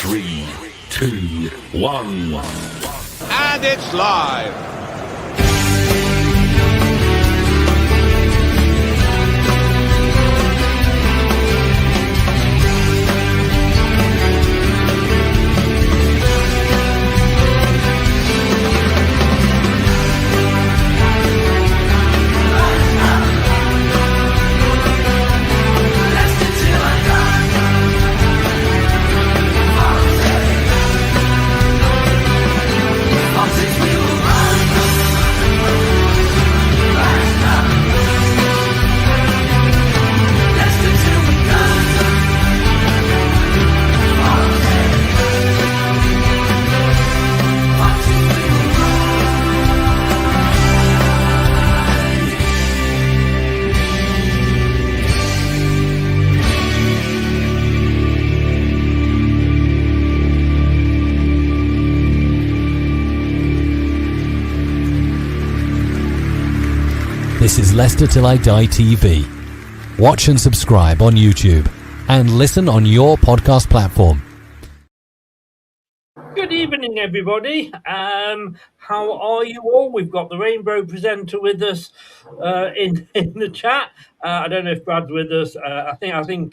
3, 2, 1. And it's live. This is Leicester Till I Die TV. Watch and subscribe on YouTube and listen on your podcast platform. Good evening, everybody. How are you all? We've got the Rainbow presenter with us in the chat. I don't know if Brad's with us. I think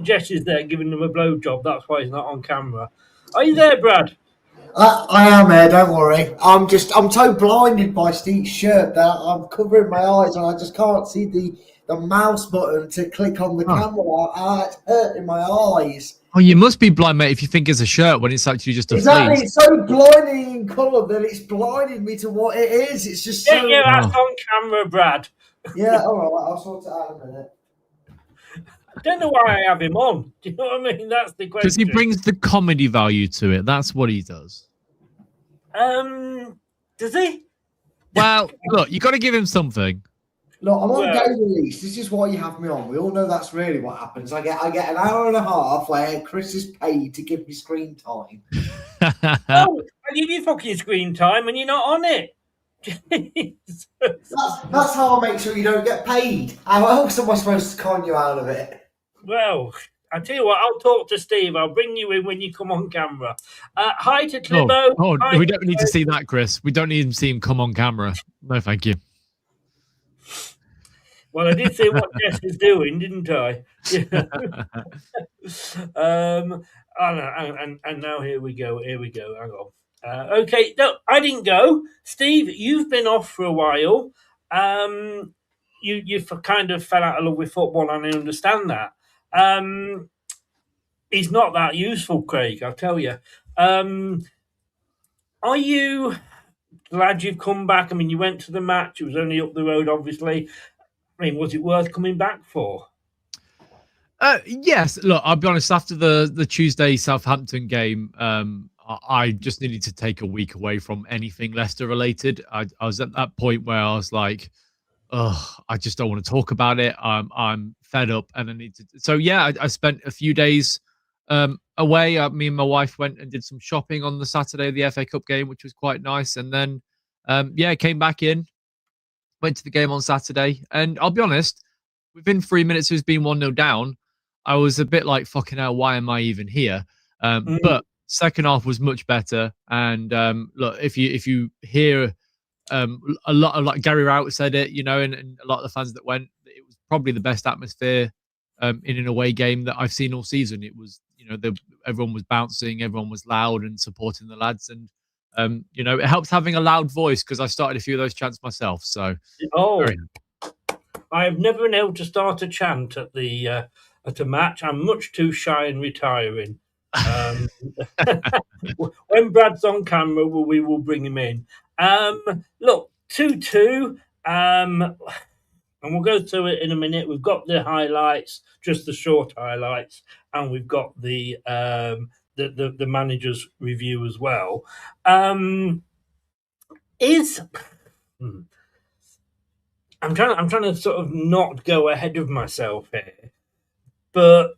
Jess is there giving him a blowjob. That's why he's not on camera. Are you there, Brad? I am here, don't worry. I'm so blinded by Steve's shirt that I'm covering my eyes and I just can't see the mouse button to click on the camera. It's hurting my eyes. Oh, you must be blind, mate, if you think it's a shirt when it's actually just a Exactly, fleece. it's so blinding in colour that it's blinded me to what it is. It's just so... Yeah, that's on camera, Brad. Yeah, all right, I'll sort it out in a minute. I don't know why I have him on. Do you know what I mean? That's the question. Because he brings the comedy value to it. That's what he does. Does he? Well, look, you got to give him something. Look, I'm on day release. This is why you have me on. We all know that's really what happens. I get an hour and a half where Chris is paid to give me screen time. Oh, I give you fucking screen time and you're not on it. That's how I make sure you don't get paid. How else am I supposed to con you out of it? Well, I tell you what, I'll talk to Steve. I'll bring you in when you come on camera. Hi to Clibo. Hi We don't need to see that, Chris. We don't need to see him come on camera. No, thank you. Well, I did say what Jess is doing, didn't I? And now here we go. Hang on. Okay, no, I didn't go. Steve, you've been off for a while. You kind of fell out of love with football, and I understand that. He's not that useful, Craig, I'll tell you. Are you glad you've come back? I mean, you went to the match. It was only up the road, obviously. I mean, was it worth coming back for? Yes. Look, I'll be honest. After the Tuesday Southampton game, I just needed to take a week away from anything Leicester related. I was at that point where I was like, I just don't want to talk about it. I'm fed up, and I need to. So yeah, I spent a few days away. Me and my wife went and did some shopping on the Saturday of the FA Cup game, which was quite nice. And then came back in, went to the game on Saturday, and I'll be honest, within 3 minutes it was being 1-0 down. I was a bit like, fucking hell, why am I even here? But second half was much better. And look, if you hear a lot of, like Gary Rowetts said it, and a lot of the fans that went, it was probably the best atmosphere in an away game that I've seen all season. It was, everyone was bouncing, everyone was loud and supporting the lads, and it helps having a loud voice because I started a few of those chants myself. So, I have never been able to start a chant at a match. I'm much too shy and retiring. When Brad's on camera, we will bring him in. Look, 2-2, and we'll go through it in a minute. We've got the highlights, just the short highlights, and we've got the manager's review as well. I'm trying to sort of not go ahead of myself here, but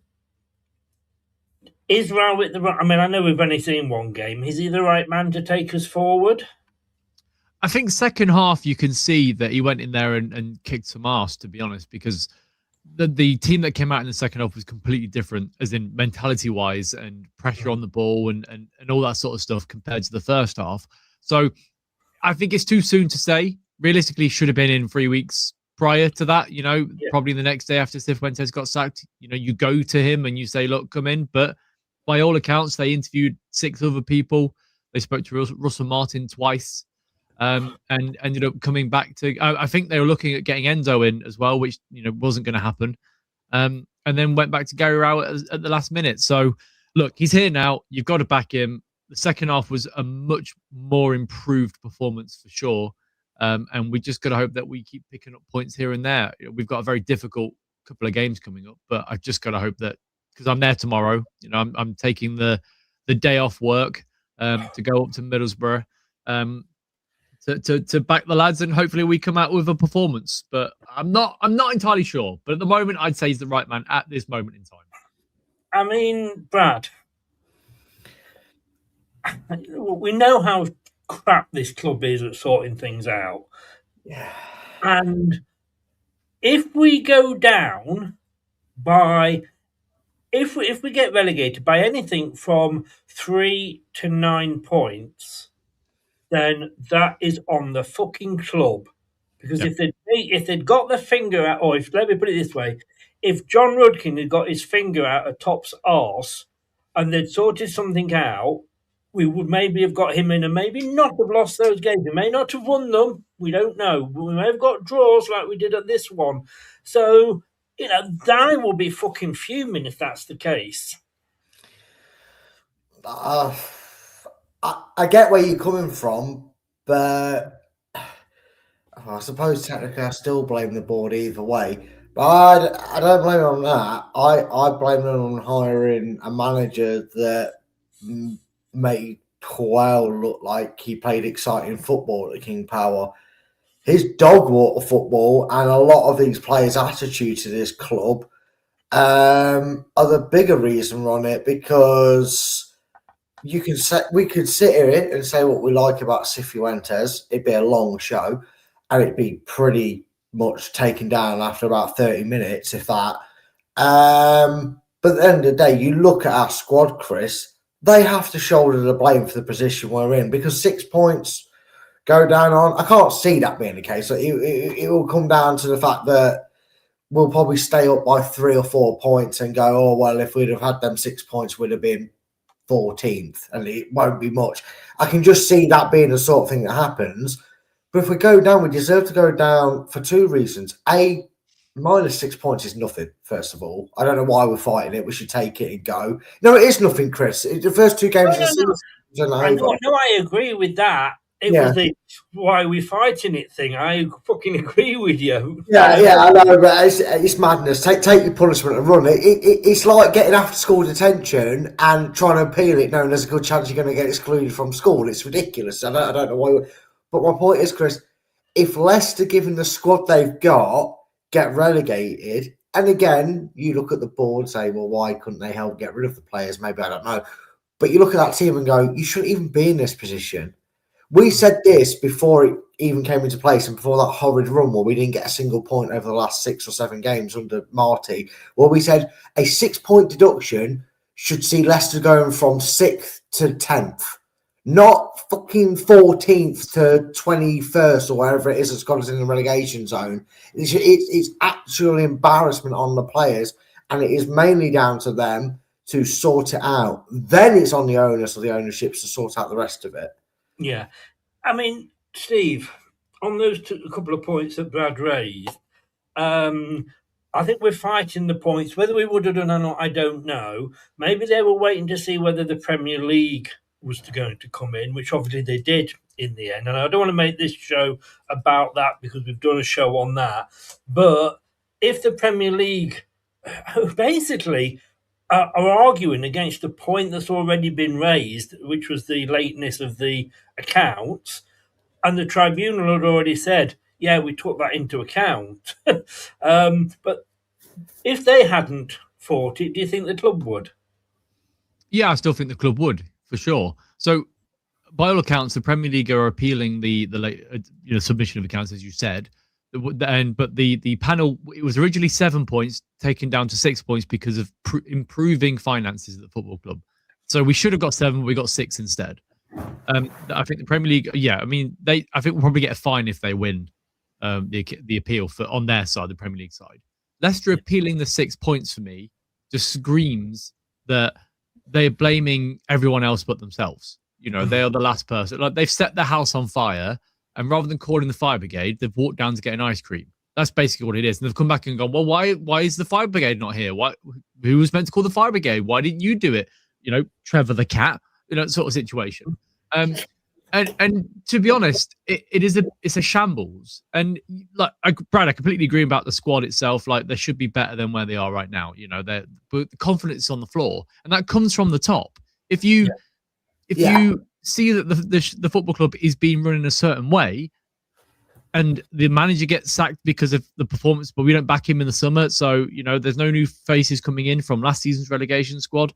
is Rowett the right? I mean, I know we've only seen one game. Is he the right man to take us forward? I think second half you can see that he went in there and kicked some arse, to be honest, because the team that came out in the second half was completely different, as in mentality wise and pressure on the ball and all that sort of stuff compared to the first half. So I think it's too soon to say. Realistically, should have been in 3 weeks prior to that. Probably the next day after Cifuentes got sacked. You go to him and you say, "Look, come in." But by all accounts, they interviewed 6 other people. They spoke to Russell Martin twice. And ended up coming back to. I think they were looking at getting Enzo in as well, which wasn't going to happen. And then went back to Gary Rowett at the last minute. So look, he's here now. You've got to back him. The second half was a much more improved performance for sure. And we just got to hope that we keep picking up points here and there. We've got a very difficult couple of games coming up, but I've just got to hope that, because I'm there tomorrow. I'm taking the day off work to go up to Middlesbrough. To back the lads, and hopefully we come out with a performance. But I'm not entirely sure. But at the moment, I'd say he's the right man at this moment in time. I mean, Brad, we know how crap this club is at sorting things out. Yeah. And if we go down by, if we get relegated by anything from 3 to 9 points, then that is on the fucking club. Because if they'd got their finger out, or let me put it this way, if John Rudkin had got his finger out of Top's arse and they'd sorted something out, we would maybe have got him in and maybe not have lost those games. We may not have won them. We don't know. We may have got draws like we did at this one. So, I will be fucking fuming if that's the case. I get where you're coming from, but I suppose technically I still blame the board either way. But I don't blame it on that. I blame it on hiring a manager that made Puel look like he played exciting football at King Power. His dog water football and a lot of these players' attitude to this club are the bigger reason on it, because we could sit here and say what we like about Cifuentes. It'd be a long show, and it'd be pretty much taken down after about 30 minutes, if that. But at the end of the day, you look at our squad, Chris, they have to shoulder the blame for the position we're in, because 6 points go down on. I can't see that being the case. It will come down to the fact that we'll probably stay up by 3 or 4 points and go, oh, well, if we'd have had them 6 points, we'd have been 14th, and it won't be much. I can just see that being the sort of thing that happens. But if we go down, we deserve to go down for 2 reasons. A, minus 6 points is nothing, first of all. I don't know why we're fighting it. We should take it and go. No, it is nothing, Chris. The first 2 games of the season are over. I agree with that. It was the why we fighting it thing. I fucking agree with you. Yeah, I know, but it's madness. Take your punishment and run it. It's like getting after school detention and trying to appeal it, knowing there's a good chance you're going to get excluded from school. It's ridiculous. I don't know why. But my point is, Chris, if Leicester, given the squad they've got, get relegated, and again, you look at the board and say, well, why couldn't they help get rid of the players? Maybe, I don't know. But you look at that team and go, you shouldn't even be in this position. We said this before it even came into place and before that horrid run where we didn't get a single point over the last 6 or 7 games under Marty, where we said a 6-point deduction should see Leicester going from 6th to 10th, not fucking 14th to 21st or wherever it is that's got us in the relegation zone. It's actually embarrassment on the players, and it is mainly down to them to sort it out. Then it's on the onus of the ownerships to sort out the rest of it. Yeah. I mean, Steve, on those couple of points that Brad raised, I think we're fighting the points. Whether we would have done or not, I don't know. Maybe they were waiting to see whether the Premier League was going to come in, which obviously they did in the end. And I don't want to make this show about that because we've done a show on that. But if the Premier League basically are arguing against the point that's already been raised, which was the lateness of the accounts, and the tribunal had already said, yeah, we took that into account. But if they hadn't fought it, do you think the club would? Yeah, I still think the club would, for sure. So, by all accounts, the Premier League are appealing the submission of accounts, as you said. But the panel, it was originally 7 points, taken down to 6 points because of improving finances at the football club. So we should have got 7, but we got 6 instead. I think the Premier League, I think we'll probably get a fine if they win the appeal on their side, the Premier League side. Leicester appealing the 6 points for me just screams that they're blaming everyone else but themselves. They are the last person. Like, they've set their house on fire, and rather than calling the fire brigade, they've walked down to get an ice cream. That's basically what it is. And they've come back and gone, well, why is the fire brigade not here? Who was meant to call the fire brigade? Why didn't you do it? Trevor the cat, sort of situation. And to be honest, it's a shambles. And like Brad, I completely agree about the squad itself. Like, they should be better than where they are right now. But the confidence is on the floor, and that comes from the top. If you see that the football club is being run in a certain way, and the manager gets sacked because of the performance, but we don't back him in the summer, so there's no new faces coming in from last season's relegation squad.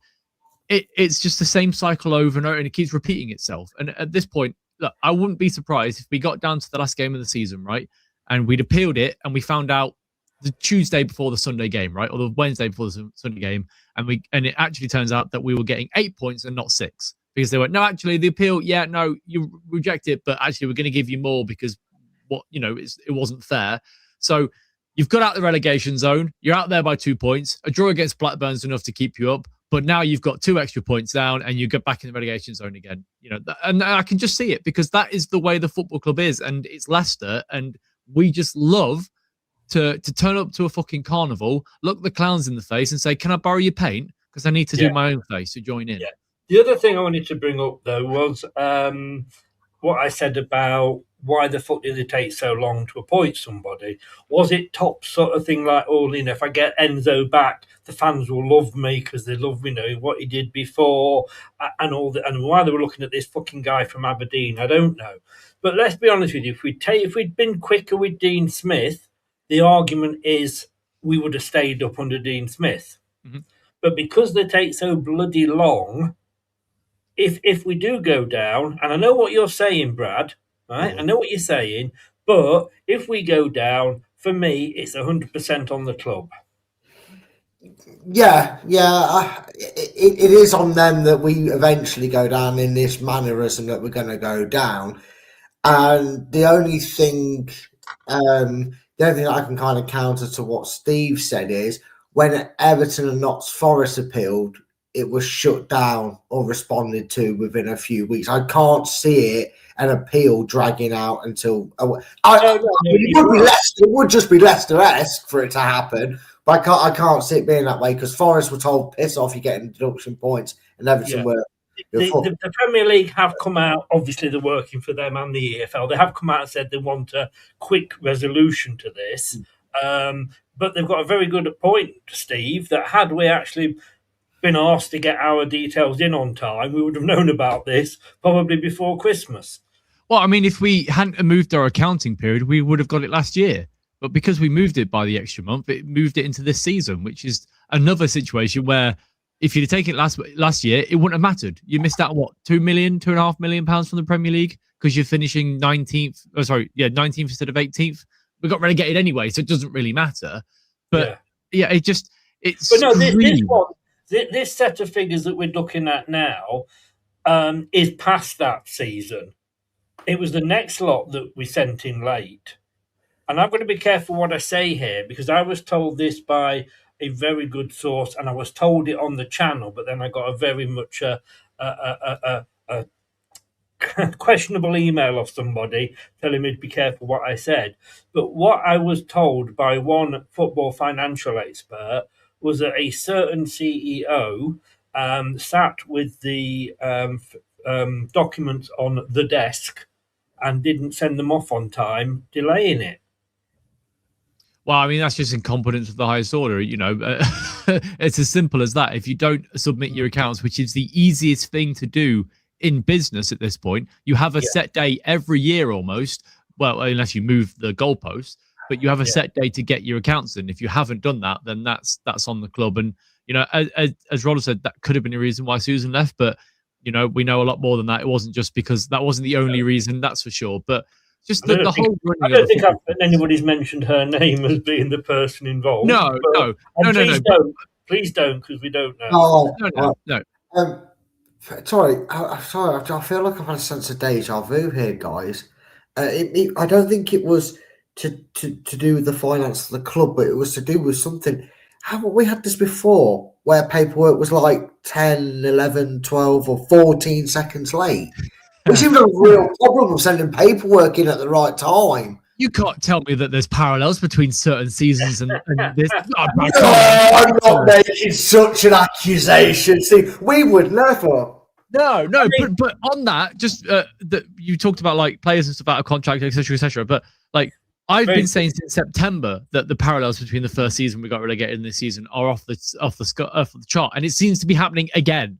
It's just the same cycle over and over, and it keeps repeating itself. And at this point, look, I wouldn't be surprised if we got down to the last game of the season, right, and we'd appealed it, and we found out the Tuesday before the Sunday game, right, or the Wednesday before the Sunday game, and it actually turns out that we were getting 8 points and not 6. Because they went, no, actually, the appeal, you reject it, but actually, we're going to give you more because it wasn't fair. So you've got out the relegation zone. You're out there by 2 points. A draw against Blackburn's enough to keep you up, but now you've got 2 extra points down, and you get back in the relegation zone again. And I can just see it, because that is the way the football club is, and it's Leicester, and we just love to turn up to a fucking carnival, look the clowns in the face, and say, "Can I borrow your paint? Because I need to do my own face to join in." Yeah. The other thing I wanted to bring up, though, was what I said about why the fuck did it take so long to appoint somebody. Was it top sort of thing like, if I get Enzo back, the fans will love me because they love, what he did before and all that. And why they were looking at this fucking guy from Aberdeen, I don't know. But let's be honest with you, if we'd been quicker with Dean Smith, the argument is we would have stayed up under Dean Smith. Mm-hmm. But because they take so bloody long, if we do go down, and I know what you're saying, Brad, right? I know what you're saying, but if we go down, for me, it's 100% on the club. Yeah, it is on them that we eventually go down in this mannerism that we're going to go down. And the only thing I can kind of counter to what Steve said is when Everton and Notts Forest appealed, it was shut down or responded to within a few weeks. I can't see it, an appeal dragging out until... It would just be Leicester-esque for it to happen, but I can't see it being that way, because Forest were told, piss off, you're getting deduction points, and Everton were... The Premier League have come out, obviously they're working for them and the EFL, they have come out and said they want a quick resolution to this, but they've got a very good point, Steve, that had we actually been asked to get our details in on time, we would have known about this probably before Christmas. Well, I mean, if we hadn't moved our accounting period, we would have got it last year. But because we moved it by the extra month, it moved it into this season, which is another situation where if you'd have taken it last year, it wouldn't have mattered. You missed out, what, £2.5 million from the Premier League because you're finishing 19th. 19th instead of 18th. We got relegated anyway, so it doesn't really matter. But it's. But no, this set of figures that we're looking at now is past that season. It was the next lot that we sent in late. And I'm going to be careful what I say here, because I was told this by a very good source, and I was told it on the channel, but then I got a very much a questionable email of somebody telling me to be careful what I said. But what I was told by one football financial expert was that a certain CEO sat with the documents on the desk and didn't send them off on time, delaying it. Well, I mean, that's just incompetence of the highest order. It's as simple as that. If you don't submit your accounts, which is the easiest thing to do in business at this point, you have a set day every year almost. Well, unless you move the goalpost, but you have a set day to get your accounts in. If you haven't done that, then that's on the club. And, as Roller said, that could have been a reason why Susan left. But, we know a lot more than that. It wasn't just because that wasn't the only reason, that's for sure. But just I the don't think, whole I running of don't the think football. anybody's mentioned her name as being the person involved. No, no, And no. please don't, because we don't know. Oh, No. sorry, I'm sorry. I feel like I've had a sense of deja vu here, guys. I don't think it was to do with the finance of the club, but it was to do with something. Haven't we had this before, where paperwork was like 10, 11, 12, or 14 seconds late? We seem to have a real problem with sending paperwork in at the right time. You can't tell me that there's parallels between certain seasons and this. Oh, I'm not making such an accusation. See, we would never. No, but on that, just that you talked about like players and stuff out of contract, etc. But like I've been saying since September that the parallels between the first season we got relegated in this season are off the chart, and it seems to be happening again.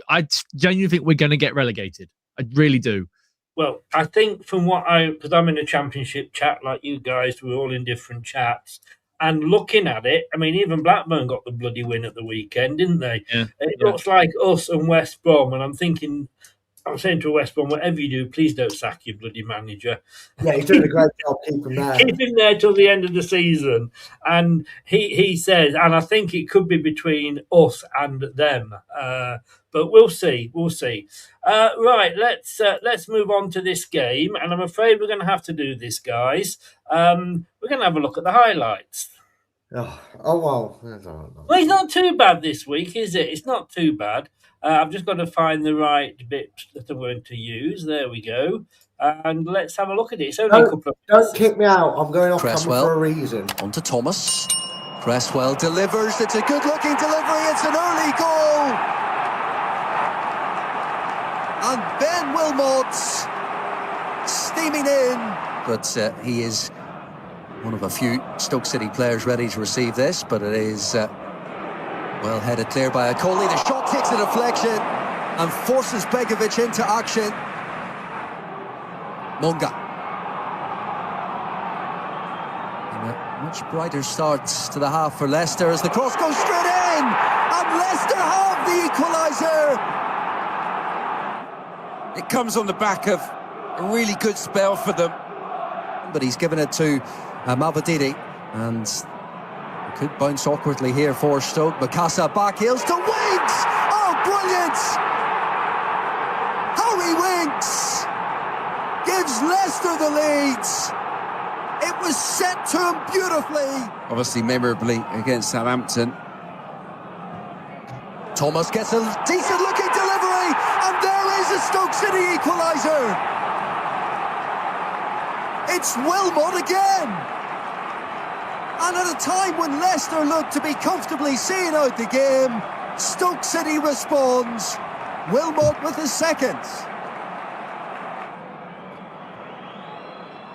I genuinely think we're going to get relegated. I really do. Well, I think from because I'm in a championship chat like you guys, we're all in different chats. And looking at it, I mean, even Blackburn got the bloody win at the weekend, didn't they? Yeah, it looks like us and West Brom, and I'm saying to West Brom, whatever you do, please don't sack your bloody manager. Yeah, he's doing a great job keeping there. Keep him there till the end of the season. And he says, and I think it could be between us and them. But we'll see. We'll see. Right, let's move on to this game. And I'm afraid we're going to have to do this, guys. We're going to have a look at the highlights. Oh well. Well, it's not too bad this week, is it? It's not too bad. I've just got to find the right bit that I'm going to use. There we go. And let's have a look at it. It's only a couple of minutes. Don't kick me out. I'm going off camera Cresswell for a reason. On to Thomas. Cresswell delivers. It's a good-looking delivery. It's an early goal. And Ben Wilmot's steaming in. But he is one of a few Stoke City players ready to receive this. But it is well headed clear by Akoli. The shot takes a deflection and forces Begovic into action. Monga. And a much brighter start to the half for Leicester as the cross goes straight in, and Leicester have the equaliser. It comes on the back of a really good spell for them. But he's given it to Malvedini, and it could bounce awkwardly here for Stoke. Mikasa back heels to Winks. Oh, brilliant! Harry Winks gives Leicester the leads. It was set to him beautifully. Obviously memorably against Southampton. Thomas gets a decent looking delivery, and there is a Stoke City equaliser. It's Wilmot again. And at a time when Leicester looked to be comfortably seeing out the game, Stoke City responds. Wilmot with his second.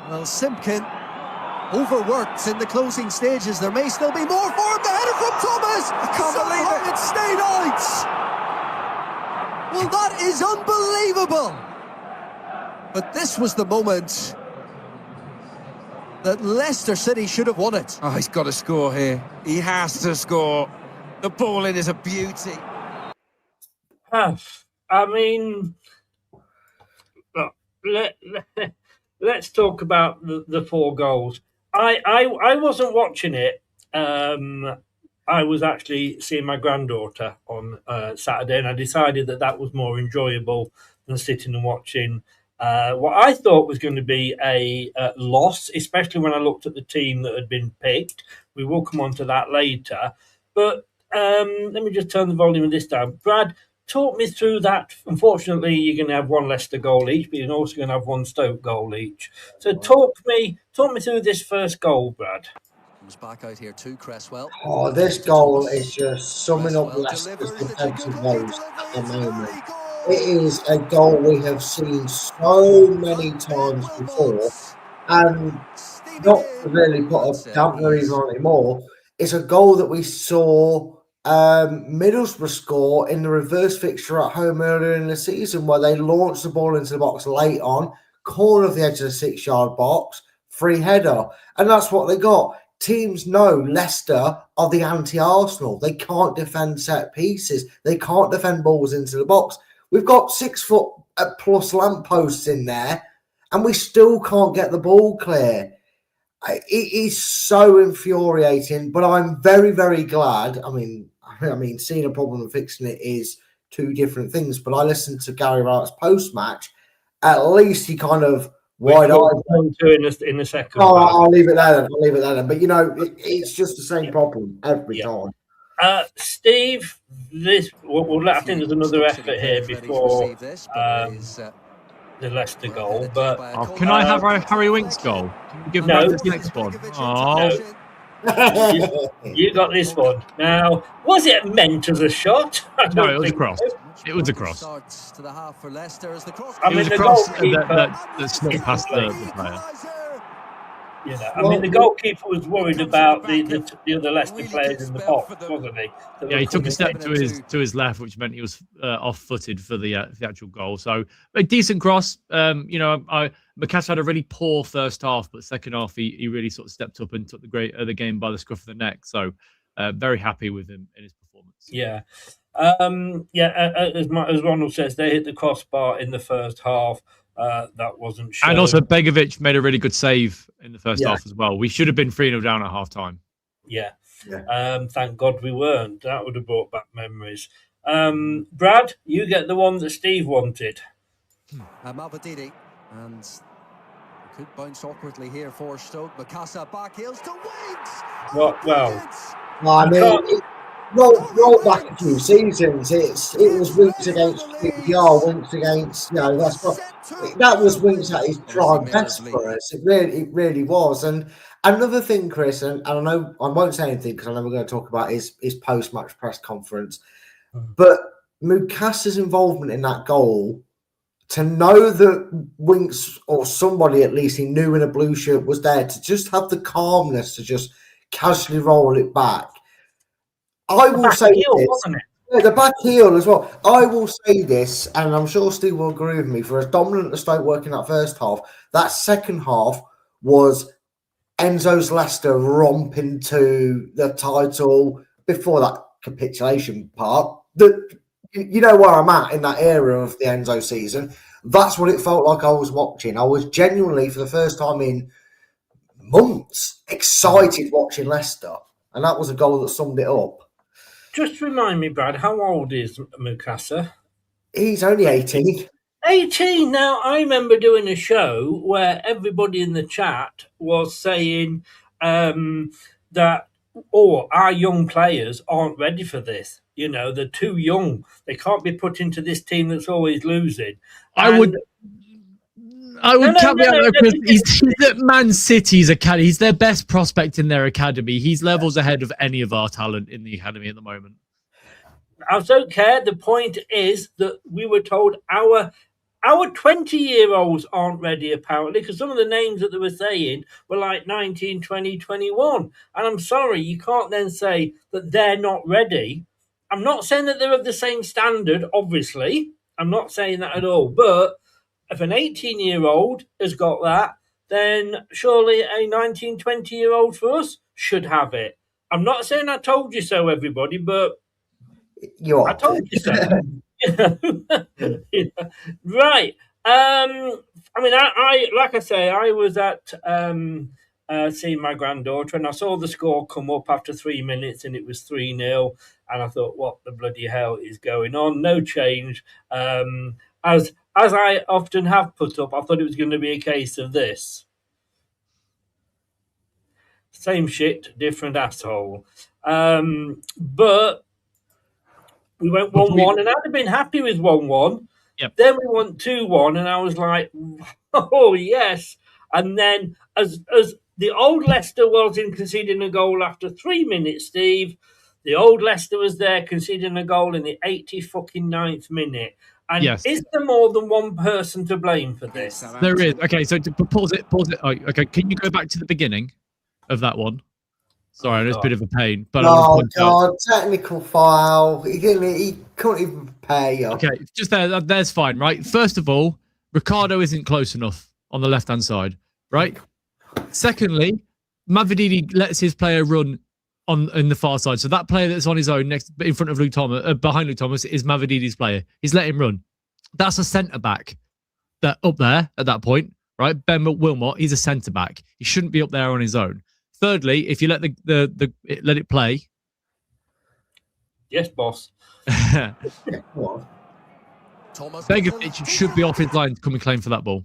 Well, Simpkin overworked in the closing stages. There may still be more for him. The header from Thomas. I can't believe it. It stayed out. Well, that is unbelievable. But this was the moment that Leicester City should have won it. Oh, he's got to score here. He has to score. The ball in is a beauty. I mean, look, let's talk about the 4 goals. I wasn't watching it. I was actually seeing my granddaughter on Saturday, and I decided that was more enjoyable than sitting and watching what I thought was going to be a loss, especially when I looked at the team that had been picked. We will come on to that later. But let me just turn the volume of this down. Brad, talk me through that. Unfortunately, you're going to have 1 Leicester goal each, but you're also going to have 1 Stoke goal each. So talk me through this first goal, Brad. Comes back out here to Cresswell. Oh, this goal is just summing up Leicester's defensive woes at the moment. It is a goal we have seen so many times before, and not to really put a dampener even on it more, it's a goal that we saw Middlesbrough score in the reverse fixture at home earlier in the season, where they launched the ball into the box late on, corner of the edge of the 6-yard box, free header, and that's what they got. Teams know Leicester are the anti-Arsenal. They can't defend set pieces. They can't defend balls into the box. We've got 6 foot plus lampposts in there, and we still can't get the ball clear. It is so infuriating, but I'm very, very glad. I mean, seeing a problem and fixing it is two different things. But I listened to Gary Rowett's post-match. At least he kind of wide-eyed. In a second. Oh, I'll leave it there then. But, it's just the same problem every time. Steve, I think there's another effort here before the Leicester goal. But can I have Harry Winks' goal? Can you give me this next one? Oh. You got this one. Now, was it meant as a shot? No, it was a cross. It was a cross. I mean, the cross that snuck past the player. The goalkeeper was worried about the other Leicester players in the box, wasn't he? Yeah, he took a step to his left, which meant he was off-footed for the actual goal. So a decent cross. Macassar had a really poor first half, but second half he really sort of stepped up and took the game by the scruff of the neck. So very happy with him in his performance. Yeah. As Ronald says, they hit the crossbar in the first half. That wasn't shown. And also Begovic made a really good save in the first half as well. We should have been 3-0 down at half time. Yeah. Thank God we weren't. That would have brought back memories. Brad, you get the one that Steve wanted. Mavididi, and could bounce awkwardly here for Stoke. Macassar back heels to Winks. Roll back a few seasons. It was Winks against QPR, Winks against that was Winks at his prime best for us. It really was. And another thing, Chris, and I know I won't say anything because I know we're going to talk about his post-match press conference, but Mukassa's involvement in that goal, to know that Winks or somebody at least he knew in a blue shirt was there, to just have the calmness to just casually roll it back. I will say this. Wasn't it? Yeah, the back heel as well. I will say this, and I'm sure Steve will agree with me, for as dominant as Stoke working that first half, that second half was Enzo's Leicester romping to the title before that capitulation part. You know where I'm at in that era of the Enzo season. That's what it felt like I was watching. I was genuinely, for the first time in months, excited watching Leicester. And that was a goal that summed it up. Just remind me, Brad, how old is Mukasa? He's only 18. 18. Now, I remember doing a show where everybody in the chat was saying that, our young players aren't ready for this. They're too young. They can't be put into this team that's always losing. I would because he's at Man City's academy. He's their best prospect in their academy. He's levels ahead of any of our talent in the academy at the moment. I don't care. The point is that we were told our 20-year-olds aren't ready, apparently, because some of the names that they were saying were like 19, 20, 21. And I'm sorry, you can't then say that they're not ready. I'm not saying that they're of the same standard, obviously. I'm not saying that at all. But if an 18-year-old has got that, then surely a 19, 20-year-old for us should have it. I'm not saying I told you so, everybody, but I told you so. Right. I like I say, I was at seeing my granddaughter, and I saw the score come up after 3 minutes, and it was 3-0. And I thought, what the bloody hell is going on? No change. As I often have put up, I thought it was going to be a case of this. Same shit, different asshole. But we went 1-1, and I'd have been happy with 1-1. Yep. Then we went 2-1, and I was like, oh, yes. And then as the old Leicester was in conceding a goal after 3 minutes, Steve, the old Leicester was there conceding a goal in the 89th minute. And is there more than one person to blame for this? There is. Okay, so to pause it. Oh, okay, can you go back to the beginning of that one? Sorry, it's a bit of a pain. But technical foul. He couldn't even pay. Okay, just there's fine, right? First of all, Ricardo isn't close enough on the left-hand side, right? Secondly, Mavididi lets his player run in the far side. So that player that's on his own in front of Luke Thomas, behind Luke Thomas, is Mavididi's player. He's let him run. That's a centre-back that up there at that point, right? Ben Wilmot, he's a centre back. He shouldn't be up there on his own. Thirdly, if you let let it play, yes, boss. Begovic should be off his line to come and claim for that ball.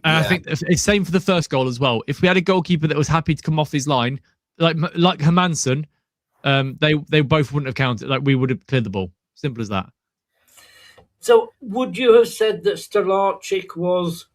And I think it's same for the first goal as well. If we had a goalkeeper that was happy to come off his line, like Hermansen, they both wouldn't have counted. Like, we would have cleared the ball. Simple as that. So, would you have said that Stolarczyk was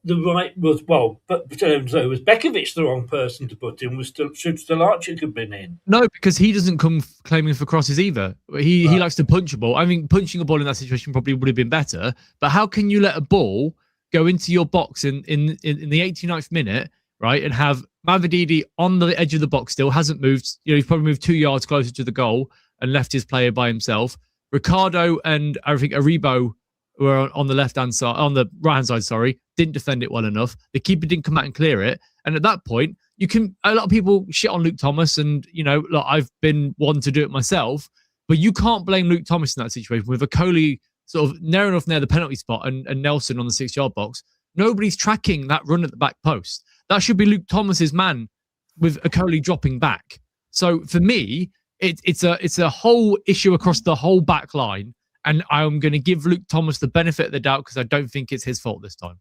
was Begovic the wrong person to put in? Should Stolarczyk have been in? No, because he doesn't come claiming for crosses either. He likes to punch a ball. I mean, punching a ball in that situation probably would have been better. But how can you let a ball go into your box in the 89th minute, right, and have Mavididi on the edge of the box still, hasn't moved. He's probably moved 2 yards closer to the goal and left his player by himself. Ricardo and I think Aribo were on the left-hand side, on the right-hand side, sorry, didn't defend it well enough. The keeper didn't come out and clear it. And at that point, a lot of people shit on Luke Thomas, and, look, I've been one to do it myself, but you can't blame Luke Thomas in that situation with Okoli sort of near enough near the penalty spot and Nelson on the 6-yard box. Nobody's tracking that run at the back post. That should be Luke Thomas's man with Okoli dropping back. So for me, it's a whole issue across the whole back line, and I'm going to give Luke Thomas the benefit of the doubt because I don't think it's his fault this time.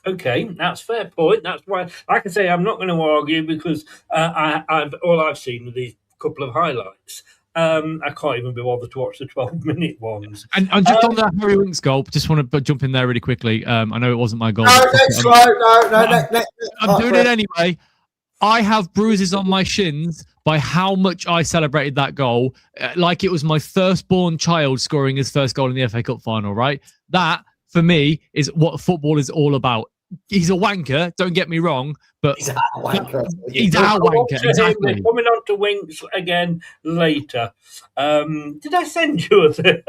Okay, that's a fair point. That's why, like I say, I'm not going to argue because I've seen are these couple of highlights. I can't even be bothered to watch the 12-minute ones. And just on that Harry Winks goal, just want to jump in there really quickly. I know it wasn't my goal. No, next row. I'm doing it anyway. I have bruises on my shins by how much I celebrated that goal, like it was my firstborn child scoring his first goal in the FA Cup final, right? That, for me, is what football is all about. He's a wanker, don't get me wrong, but he's a wanker. Exactly. We're coming on to Winks again later. Did I send you a thing?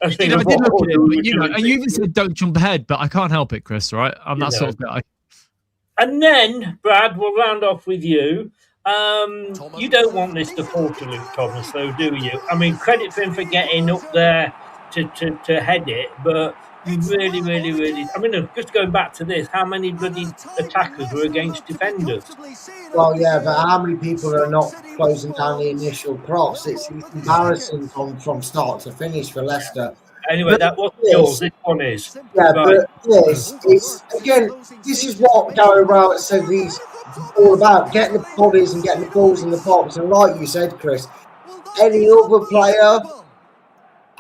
I did look at it, but, and you even said don't jump ahead, but I can't help it, Chris, right? I'm that sort of guy. And then, Brad, we'll round off with you. You don't want this to fall to Luke Thomas, though, do you? I mean, credit for him for getting up there to head it, but you really, really, really... I mean, just going back to this, how many bloody attackers were against defenders? Well, yeah, but how many people are not closing down the initial cross? It's embarrassing from start to finish for Leicester. Anyway, that wasn't yours. This one is. Yeah, right. But this, again, this is what Gary Rowetts said he's all about, getting the bodies and getting the balls in the box. And like you said, Chris, any other player...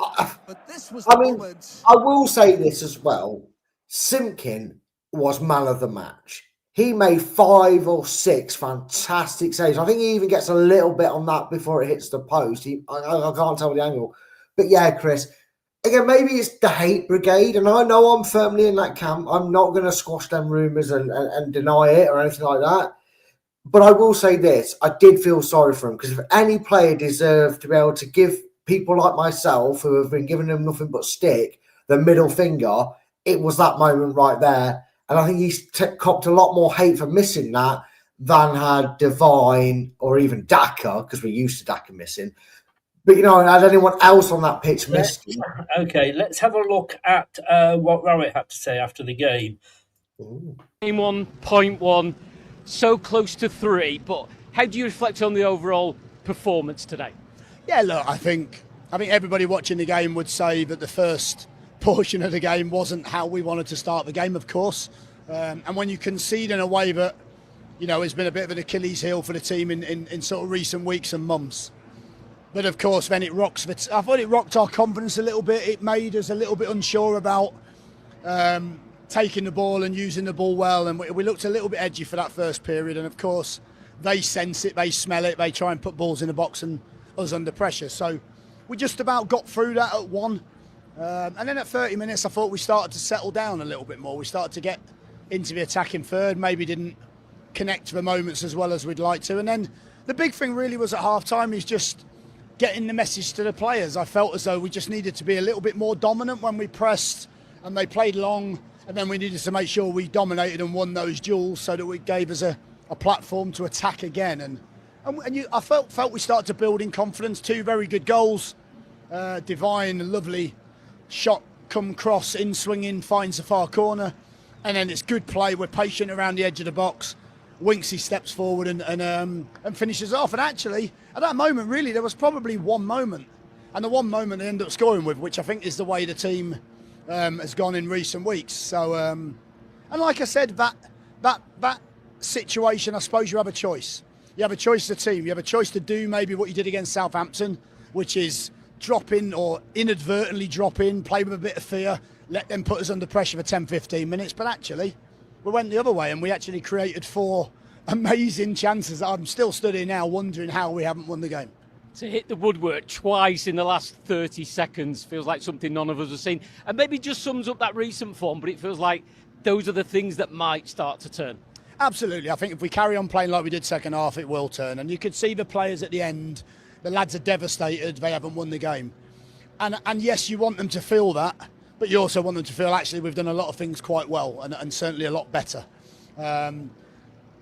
I mean, I will say this as well. Simpkin was man of the match. He made 5 or 6 fantastic saves. I think he even gets a little bit on that before it hits the post. I can't tell the angle. But yeah, Chris, again, maybe it's the hate brigade. And I know I'm firmly in that camp. I'm not going to squash them rumours and deny it or anything like that. But I will say this. I did feel sorry for him, because if any player deserved to be able to give people like myself, who have been giving him nothing but stick, the middle finger, it was that moment right there. And I think he's copped a lot more hate for missing that than had Devine or even Daka, because we're used to Daka missing. But, had anyone else on that pitch missed him. Okay, let's have a look at what Rowett had to say after the game. Game 1.1, so close to 3, but how do you reflect on the overall performance today? Yeah, look, I think everybody watching the game would say that the first portion of the game wasn't how we wanted to start the game, of course. And when you concede in a way that, has been a bit of an Achilles heel for the team in sort of recent weeks and months. But of course, then I thought it rocked our confidence a little bit. It made us a little bit unsure about taking the ball and using the ball well. And we looked a little bit edgy for that first period. And of course, they sense it, they smell it, they try and put balls in the box and us under pressure. So we just about got through that at 1. And then at 30 minutes, I thought we started to settle down a little bit more. We started to get into the attacking third, maybe didn't connect to the moments as well as we'd like to. And then the big thing really was at half-time is just getting the message to the players. I felt as though we just needed to be a little bit more dominant when we pressed and they played long. And then we needed to make sure we dominated and won those duels so that it gave us a platform to attack again. And I felt we started to build in confidence. 2 very good goals. Divine, a lovely shot, come cross, in swinging, finds the far corner. and then it's good play. We're patient around the edge of the box. Winksy steps forward and finishes off. And actually, at that moment, really, there was probably one moment, and the one moment they ended up scoring with, which I think is the way the team has gone in recent weeks. So, and like I said, that situation, I suppose you have a choice. You have a choice as a team. You have a choice to do maybe what you did against Southampton, which is drop in or inadvertently drop in, play with a bit of fear, let them put us under pressure for 10, 15 minutes. But actually, we went the other way and we actually created 4 amazing chances. I'm still stood here now wondering how we haven't won the game. To hit the woodwork twice in the last 30 seconds feels like something none of us have seen. And maybe just sums up that recent form, but it feels like those are the things that might start to turn. Absolutely. I think if we carry on playing like we did second half, it will turn. And you could see the players at the end, the lads are devastated, they haven't won the game. And yes, you want them to feel that, but you also want them to feel actually we've done a lot of things quite well and certainly a lot better.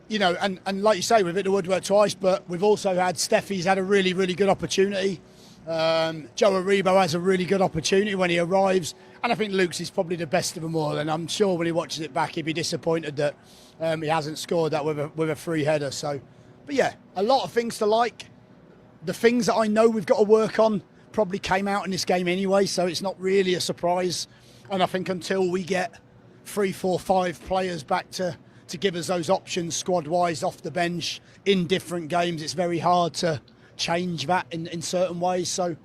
You know, and like you say, we've hit the woodwork twice, but we've also had Steffi's had a really, really good opportunity. Joe Aribo has a really good opportunity when he arrives. And I think Luke's is probably the best of them all. And I'm sure when he watches it back, he'd be disappointed that he hasn't scored that with a free header. So, but yeah, a lot of things to like. The things that I know we've got to work on probably came out in this game anyway, so it's not really a surprise. And I think until we get 3, 4, 5 players back to give us those options squad-wise off the bench in different games, it's very hard to change that in certain ways. So,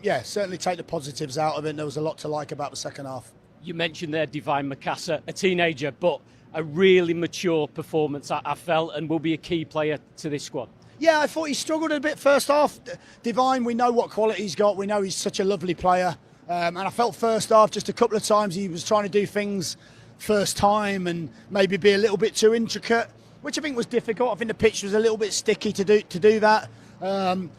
yeah, certainly take the positives out of it. And there was a lot to like about the second half. You mentioned there Divine Mikasa, a teenager, but a really mature performance, I felt, and will be a key player to this squad. Yeah, I thought he struggled a bit first half. Divine, we know what quality he's got. We know he's such a lovely player. And I felt first half just a couple of times he was trying to do things first time and maybe be a little bit too intricate, which I think was difficult. I think the pitch was a little bit sticky to do that.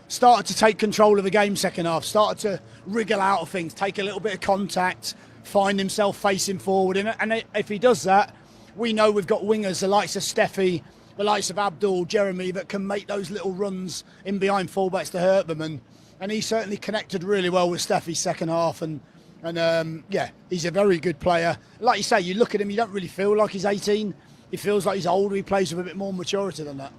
Started to take control of the game second half, started to wriggle out of things, take a little bit of contact, find himself facing forward. And if he does that, we know we've got wingers, the likes of Steffi, the likes of Abdul, Jeremy, that can make those little runs in behind fullbacks to hurt them. And he certainly connected really well with Steffi's second half. And yeah, he's a very good player. Like you say, you look at him, you don't really feel like he's 18. He feels like he's older. He plays with a bit more maturity than that.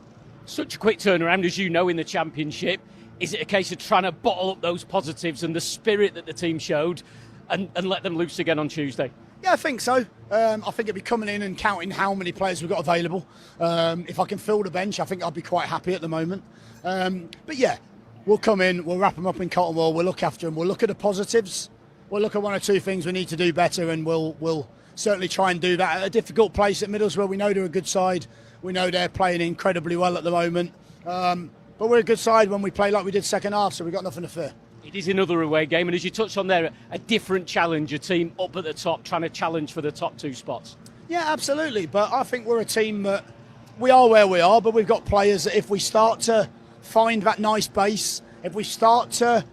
Such a quick turnaround, as you know, in the Championship. Is it a case of trying to bottle up those positives and the spirit that the team showed and let them loose again on Tuesday? Yeah, I think so. I think it'd be coming in and counting how many players we've got available. If I can fill the bench, I think I'll be quite happy at the moment. But yeah, we'll come in, we'll wrap them up in cotton wool, we'll look after them, we'll look at the positives, we'll look at 1 or 2 things we need to do better, and we'll certainly try and do that at a difficult place at Middlesbrough. We know they're a good side. We know they're playing incredibly well at the moment. But we're a good side when we play like we did second half, so we've got nothing to fear. It is another away game, and as you touched on there, a different challenge, a team up at the top trying to challenge for the top 2 spots. Yeah, absolutely. But I think we're a team that we are where we are, but we've got players that if we start to find that nice base, if we start to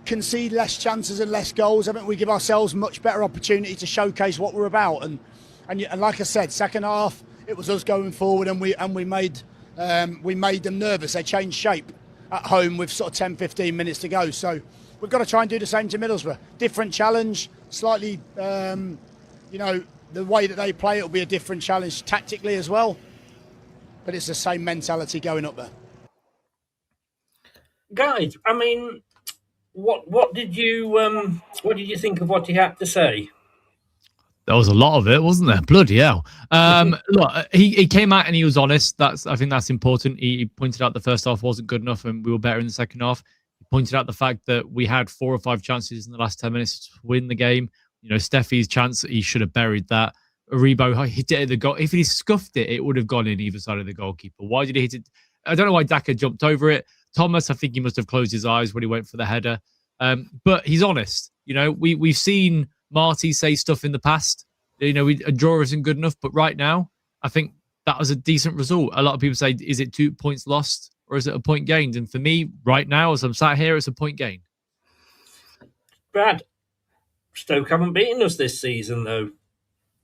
concede less chances and less goals, I think we give ourselves much better opportunity to showcase what we're about. And like I said, second half, it was us going forward, and we made them nervous. They changed shape at home with sort of 10, 15 minutes to go. So we've got to try and do the same to Middlesbrough. Different challenge, slightly, you know, the way that they play, it'll be a different challenge tactically as well. But it's the same mentality going up there. Guys, I mean, what did you think of what he had to say? There was a lot of it, wasn't there? Bloody hell. Look, he came out and he was honest. I think that's important. He pointed out the first half wasn't good enough and we were better in the second half. He pointed out the fact that we had 4 or 5 chances in the last 10 minutes to win the game. You know, Steffi's chance, he should have buried that. Aribo hit it at the goal. If he scuffed it, it would have gone in either side of the goalkeeper. Why did he hit it? I don't know why Daka jumped over it. Thomas, I think he must have closed his eyes when he went for the header. But he's honest. You know, we've seen Marty say stuff in the past. You know, a draw isn't good enough, but right now, I think that was a decent result. A lot of people say, is it 2 points lost or is it a point gained? And for me, right now, as I'm sat here, it's a point gained. Brad, Stoke haven't beaten us this season, though.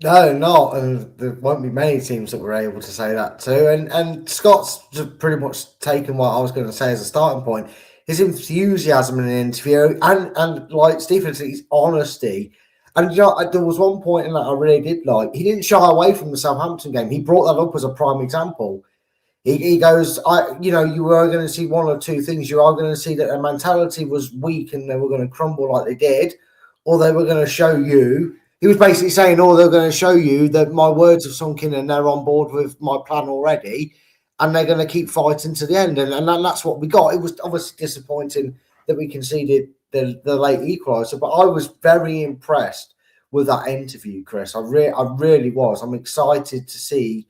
No, not. And there won't be many teams that were able to say that too. And Scott's just pretty much taken what I was going to say as a starting point. His enthusiasm in an interview and like Stephen said, his honesty And there was one point in that I really did like. He didn't shy away from the Southampton game. He brought that up as a prime example. He goes, you were going to see one or two things. You are going to see that their mentality was weak and they were going to crumble like they did, or they were going to show you. He was basically saying, they're going to show you that my words have sunk in and they're on board with my plan already, and they're going to keep fighting to the end. And that's what we got. It was obviously disappointing that we conceded the late equaliser, but I was very impressed with that interview, Chris. I really was. I'm excited to see.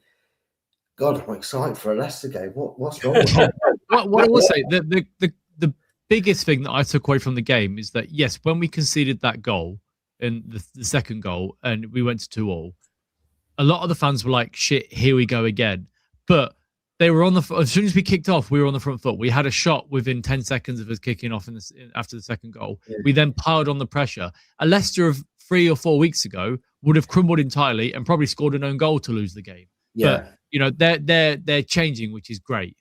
God, I'm excited for a Leicester game. What's wrong with that? What I will say, the biggest thing that I took away from the game is that, yes, when we conceded that goal in the second goal and we went to 2-2, a lot of the fans were like, shit, here we go again. But they were as soon as we kicked off, we were on the front foot. We had a shot within 10 seconds of us kicking off after the second goal. Yeah. We then piled on the pressure. A Leicester of 3 or 4 weeks ago would have crumbled entirely and probably scored an own goal to lose the game. Yeah. But, they're changing, which is great.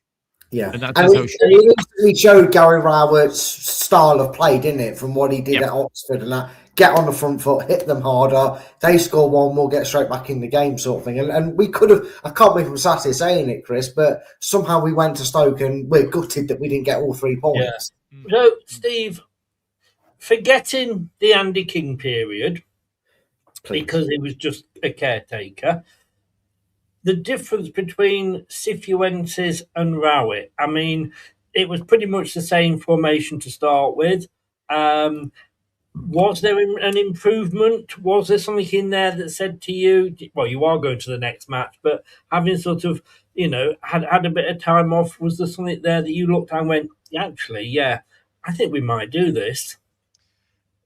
Yeah. And it instantly showed Gary Rowett's style of play, didn't it? From what he did at Oxford and that. Get on the front foot, hit them harder. They score one, we'll get straight back in the game, sort of thing. And we could have, I can't believe I'm sat here saying it, Chris, but somehow we went to Stoke and we're gutted that we didn't get all 3 points. Yeah. So, Steve, forgetting the Andy King period, because he was just a caretaker, the difference between Cifuentes and Rowett, I mean, it was pretty much the same formation to start with. Was there an improvement? Was there something in there that said to you, well, you are going to the next match, but having sort of, had a bit of time off, was there something there that you looked at and went, actually, I think we might do this?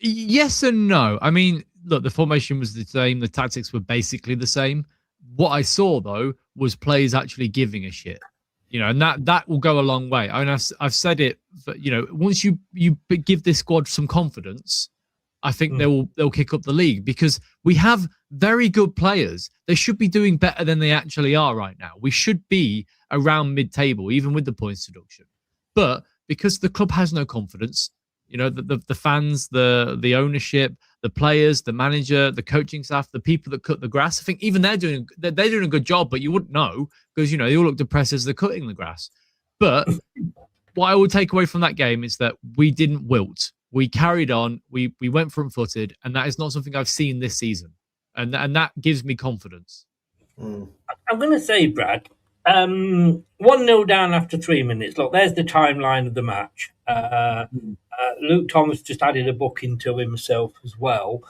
Yes and no. I mean, look, the formation was the same. The tactics were basically the same. What I saw, though, was players actually giving a shit. And that will go a long way. I mean, I've said it, but, once you give this squad some confidence, I think they'll kick up the league, because we have very good players. They should be doing better than they actually are right now. We should be around mid-table, even with the points deduction. But because the club has no confidence, the fans, the ownership, the players, the manager, the coaching staff, the people that cut the grass, I think even they're doing a good job, but you wouldn't know because, they all look depressed as they're cutting the grass. But what I would take away from that game is that we didn't wilt. We carried on. We went front-footed, and that is not something I've seen this season. And that gives me confidence. I'm going to say, Brad, 1-0 down after 3 minutes. Look, there's the timeline of the match. Luke Thomas just added a booking to himself as well.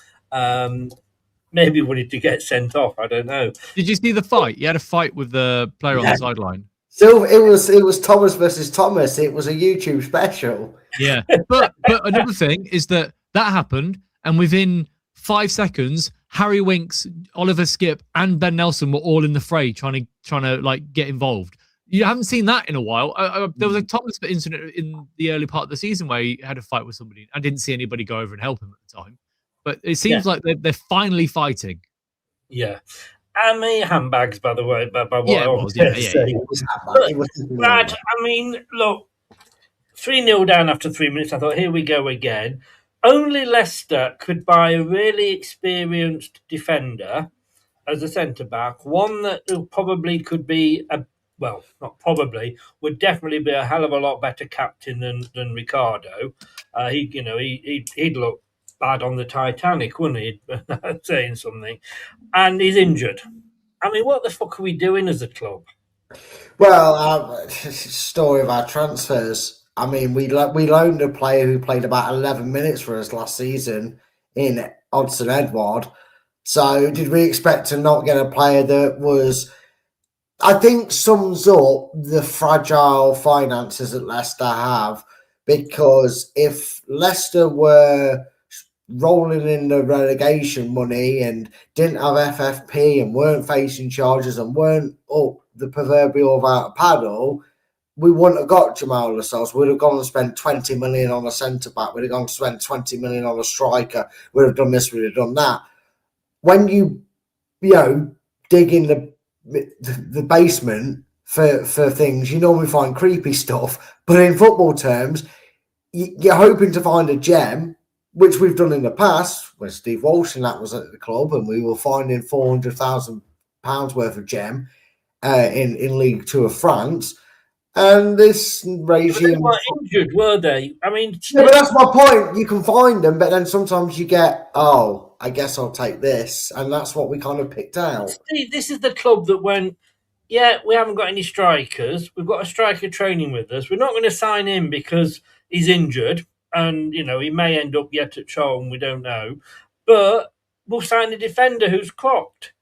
Maybe wanted to get sent off. I don't know. Did you see the fight? He had a fight with the player on the sideline. So it was Thomas versus Thomas. It was a YouTube special. Yeah, but another thing is that happened, and within 5 seconds, Harry Winks, Oliver Skipp, and Ben Nelson were all in the fray, trying to like get involved. You haven't seen that in a while. There was a Thomas incident in the early part of the season where he had a fight with somebody. I didn't see anybody go over and help him at the time, but it seems like they're finally fighting. Yeah. And the handbags, by the way, by what I was saying. Brad, I mean, look, 3-0 down after 3 minutes. I thought, here we go again. Only Leicester could buy a really experienced defender as a centre-back, one that probably could be would definitely be a hell of a lot better captain than Ricardo. He'd look bad on the Titanic, wouldn't he? Saying something. And he's injured. I mean, what the fuck are we doing as a club? Well, story of our transfers. I mean, we loaned a player who played about 11 minutes for us last season in Odsonne Edouard. So did we expect to not get a player that was, I think, sums up the fragile finances that Leicester have? Because if Leicester were rolling in the relegation money and didn't have FFP and weren't facing charges and weren't up the proverbial without a paddle, we wouldn't have got Jamal Lascelles. We'd have gone and spent 20 million on a centre-back. We'd have gone and spent 20 million on a striker. We'd have done this, we'd have done that. When you dig in the basement for things, you normally find creepy stuff. But in football terms, you're hoping to find a gem which we've done in the past when Steve Walsh and that was at the club, and we were finding £400,000 worth of gem in League Two of France. And this regime, They weren't injured, were they? I mean, yeah, but that's my point. You can find them, but then sometimes you get, oh, I guess I'll take this, and that's what we kind of picked out. Steve, this is the club that went, yeah, we haven't got any strikers. We've got a striker training with us. We're not going to sign him because he's injured, and he may end up yet at Charlton. We don't know, but we'll sign a defender who's crocked.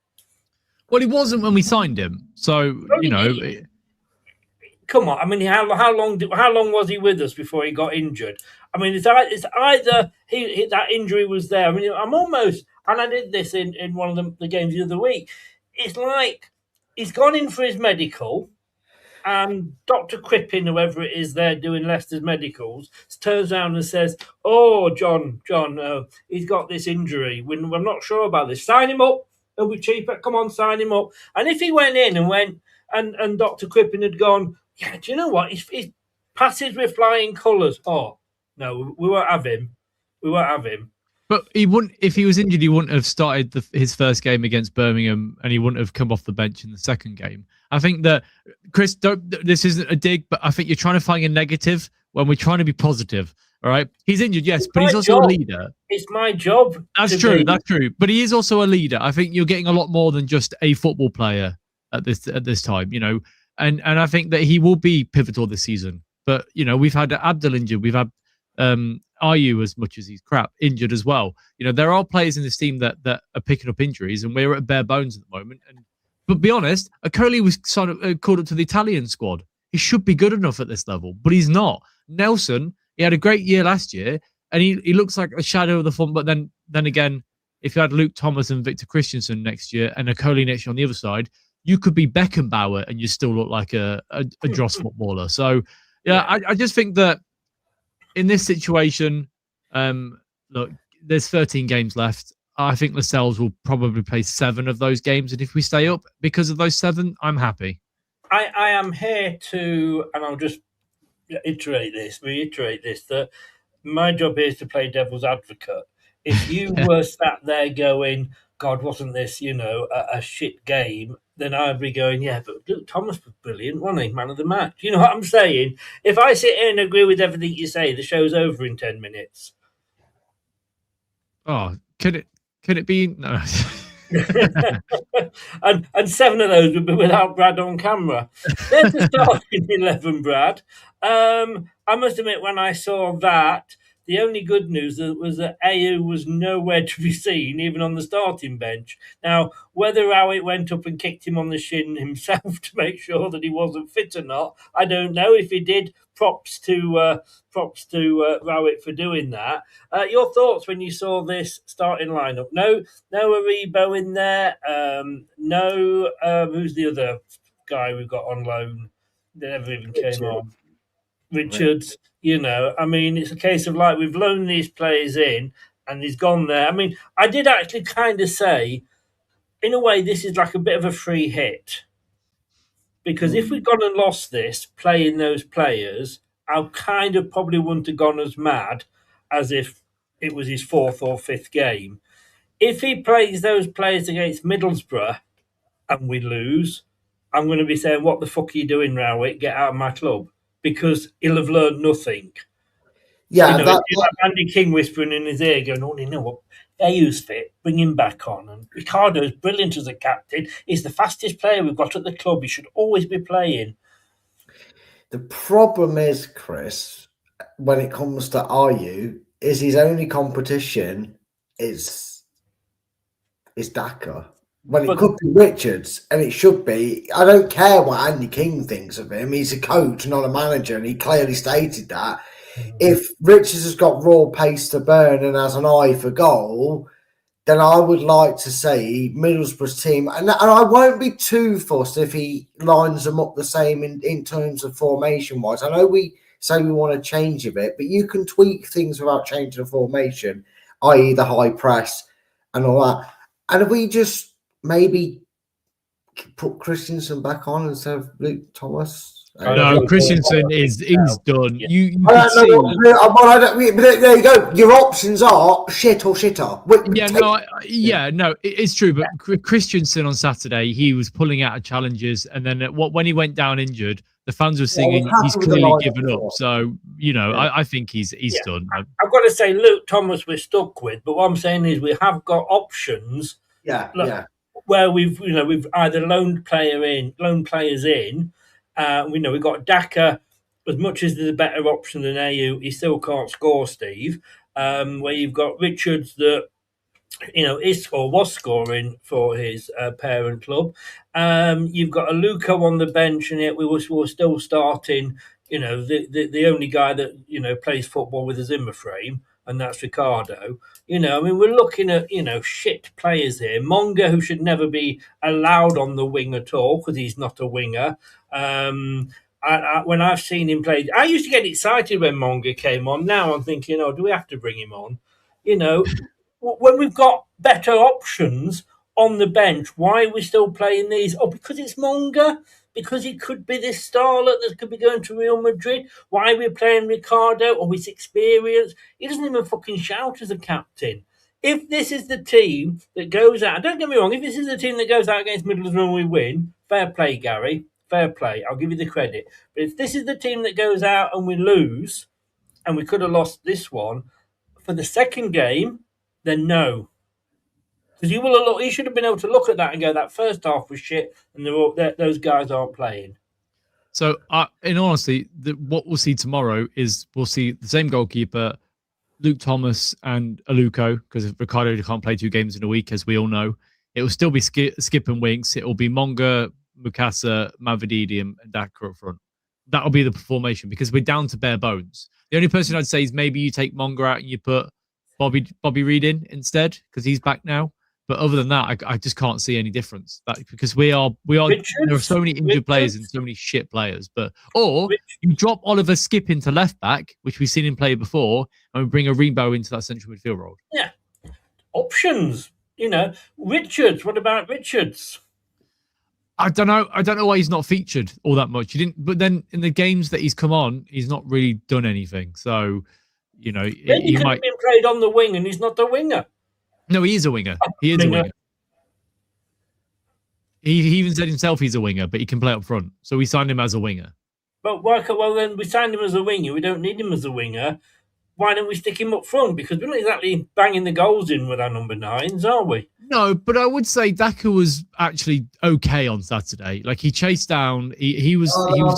Well, he wasn't when we signed him, so Come on, I mean, how long was he with us before he got injured? I mean, it's either that injury was there. I mean, I'm almost, and I did this in one of the games the other week. It's like he's gone in for his medical, and Dr. Crippen, whoever it is there doing Leicester's medicals, turns around and says, "Oh, John, he's got this injury. We're not sure about this. Sign him up. It'll be cheaper. Come on, sign him up." And if he went in and Dr. Crippen had gone, "Yeah, do you know what? He passes with flying colours." Oh, no, we won't have him. We won't have him. But he wouldn't. If he was injured, he wouldn't have started his first game against Birmingham, and he wouldn't have come off the bench in the second game. I think that Chris, this isn't a dig, but I think you're trying to find a negative when we're trying to be positive. All right, he's injured, yes, but he's also a leader. It's my job. That's true. That's true. But he is also a leader. I think you're getting a lot more than just a football player at this time. And I think that he will be pivotal this season. But we've had Abdul injured. We've had Ayew, as much as he's crap, injured as well. There are players in this team that are picking up injuries, and we're at bare bones at the moment. But be honest, Okoli was called up to the Italian squad. He should be good enough at this level, but he's not. Nelson, he had a great year last year, and he looks like a shadow of the form. But then again, if you had Luke Thomas and Victor Christensen next year, and Okoli next year on the other side, you could be Beckenbauer and you still look like a dross footballer. So I just think that in this situation, look, there's 13 games left. I think Lascelles will probably play 7 of those games, and if we stay up because of those 7, I'm happy. I am here to, and I'll just reiterate this, that my job here is to play devil's advocate. If you were sat there going, God, wasn't this, a shit game, then I'd be going, yeah, but Luke Thomas was brilliant, wasn't he? Man of the match. You know what I'm saying? If I sit here and agree with everything you say, the show's over in 10 minutes. Oh, could it be? No. and 7 of those would be without Brad on camera. There's the starting 11, Brad. I must admit, when I saw that, the only good news was that Ayew was nowhere to be seen, even on the starting bench. Now, whether Rowett went up and kicked him on the shin himself to make sure that he wasn't fit or not, I don't know. If he did, props to Rowett for doing that. Your thoughts when you saw this starting lineup? No Aribo in there. No, who's the other guy we've got on loan that never even came on? Richards. I mean, it's a case of like we've loaned these players in and he's gone there. I mean, I did actually kind of say, in a way, this is like a bit of a free hit. Because if we'd gone and lost this, playing those players, I kind of probably wouldn't have gone as mad as if it was his 4th or 5th game. If he plays those players against Middlesbrough and we lose, I'm going to be saying, what the fuck are you doing, Rowett? Get out of my club. Because he'll have learned nothing. Yeah, Andy King whispering in his ear, going, "Oh, you know what? Ayew's fit. Bring him back on." And Ricardo's brilliant as a captain. He's the fastest player we've got at the club. He should always be playing. The problem is, Chris, when it comes to Ayew, is his only competition is Daka. When it could be Richards, and it should be. I don't care what Andy King thinks of him. He's a coach, not a manager, and he clearly stated that. If Richards has got raw pace to burn and has an eye for goal, then I would like to see Middlesbrough's team, and I won't be too fussed if he lines them up the same in terms of formation-wise. I know we say we want to change a bit, but you can tweak things without changing the formation, i.e. the high press and all that. And if we just maybe put Christensen back on instead of Luke Thomas. No, Christensen he's done. You I can don't see. know what to do. Well, I don't, but there you go. Your options are shit or shitter. It's true. But Christensen on Saturday, he was pulling out of challenges, and then when he went down injured, the fans were singing he's clearly given up. So I think he's done. I've got to say, Luke Thomas we're stuck with, but what I'm saying is we have got options. Where we've either loaned players in. We've got Daka. As much as there's a better option than AU, he still can't score, Steve. Where you've got Richards that is or was scoring for his parent club. You've got a Luco on the bench, and yet we were still starting. The only guy that plays football with a Zimmer frame, and that's Ricardo. We're looking at shit players here. Monga, who should never be allowed on the wing at all because he's not a winger. When I've seen him play, I used to get excited when Monga came on. Now I'm thinking, do we have to bring him on? When we've got better options on the bench, why are we still playing these? Oh, because it's Monga? Because he could be this starlet that could be going to Real Madrid? Why are we playing Ricardo? Or his experience? He doesn't even fucking shout as a captain. If this is the team that goes out, don't get me wrong, if this is the team that goes out against Middlesbrough and we win, fair play, Gary, fair play, I'll give you the credit. But if this is the team that goes out and we lose, and we could have lost this one, for the second game, then no. Because you should have been able to look at that and go, that first half was shit, and those guys aren't playing. So, in honesty, what we'll see tomorrow is we'll see the same goalkeeper, Luke Thomas and Aluko, because Ricardo can't play 2 games in a week, as we all know. It will still be Skip and Winks. It will be Monga, Mukasa, Mavididi, and Daka up front. That'll be the formation because we're down to bare bones. The only person I'd say is maybe you take Monga out and you put Bobby Reid in instead because he's back now. But other than that, I just can't see any difference. Because we are Richards, there are so many injured players and so many shit players. You drop Oliver Skip into left back, which we've seen him play before, and we bring a Rainbow into that central midfield role. Yeah, options. Richards. What about Richards? I don't know why he's not featured all that much. He didn't, but then in the games that he's come on, he's not really done anything. So, he could have been played on the wing, and he's not the winger. No, he is a winger. He is a winger. He even said himself he's a winger, but he can play up front. So we signed him as a winger. But then we signed him as a winger. We don't need him as a winger. Why don't we stick him up front? Because we're not exactly banging the goals in with our number 9s, are we? No, but I would say Daka was actually okay on Saturday. Like he chased down. He was.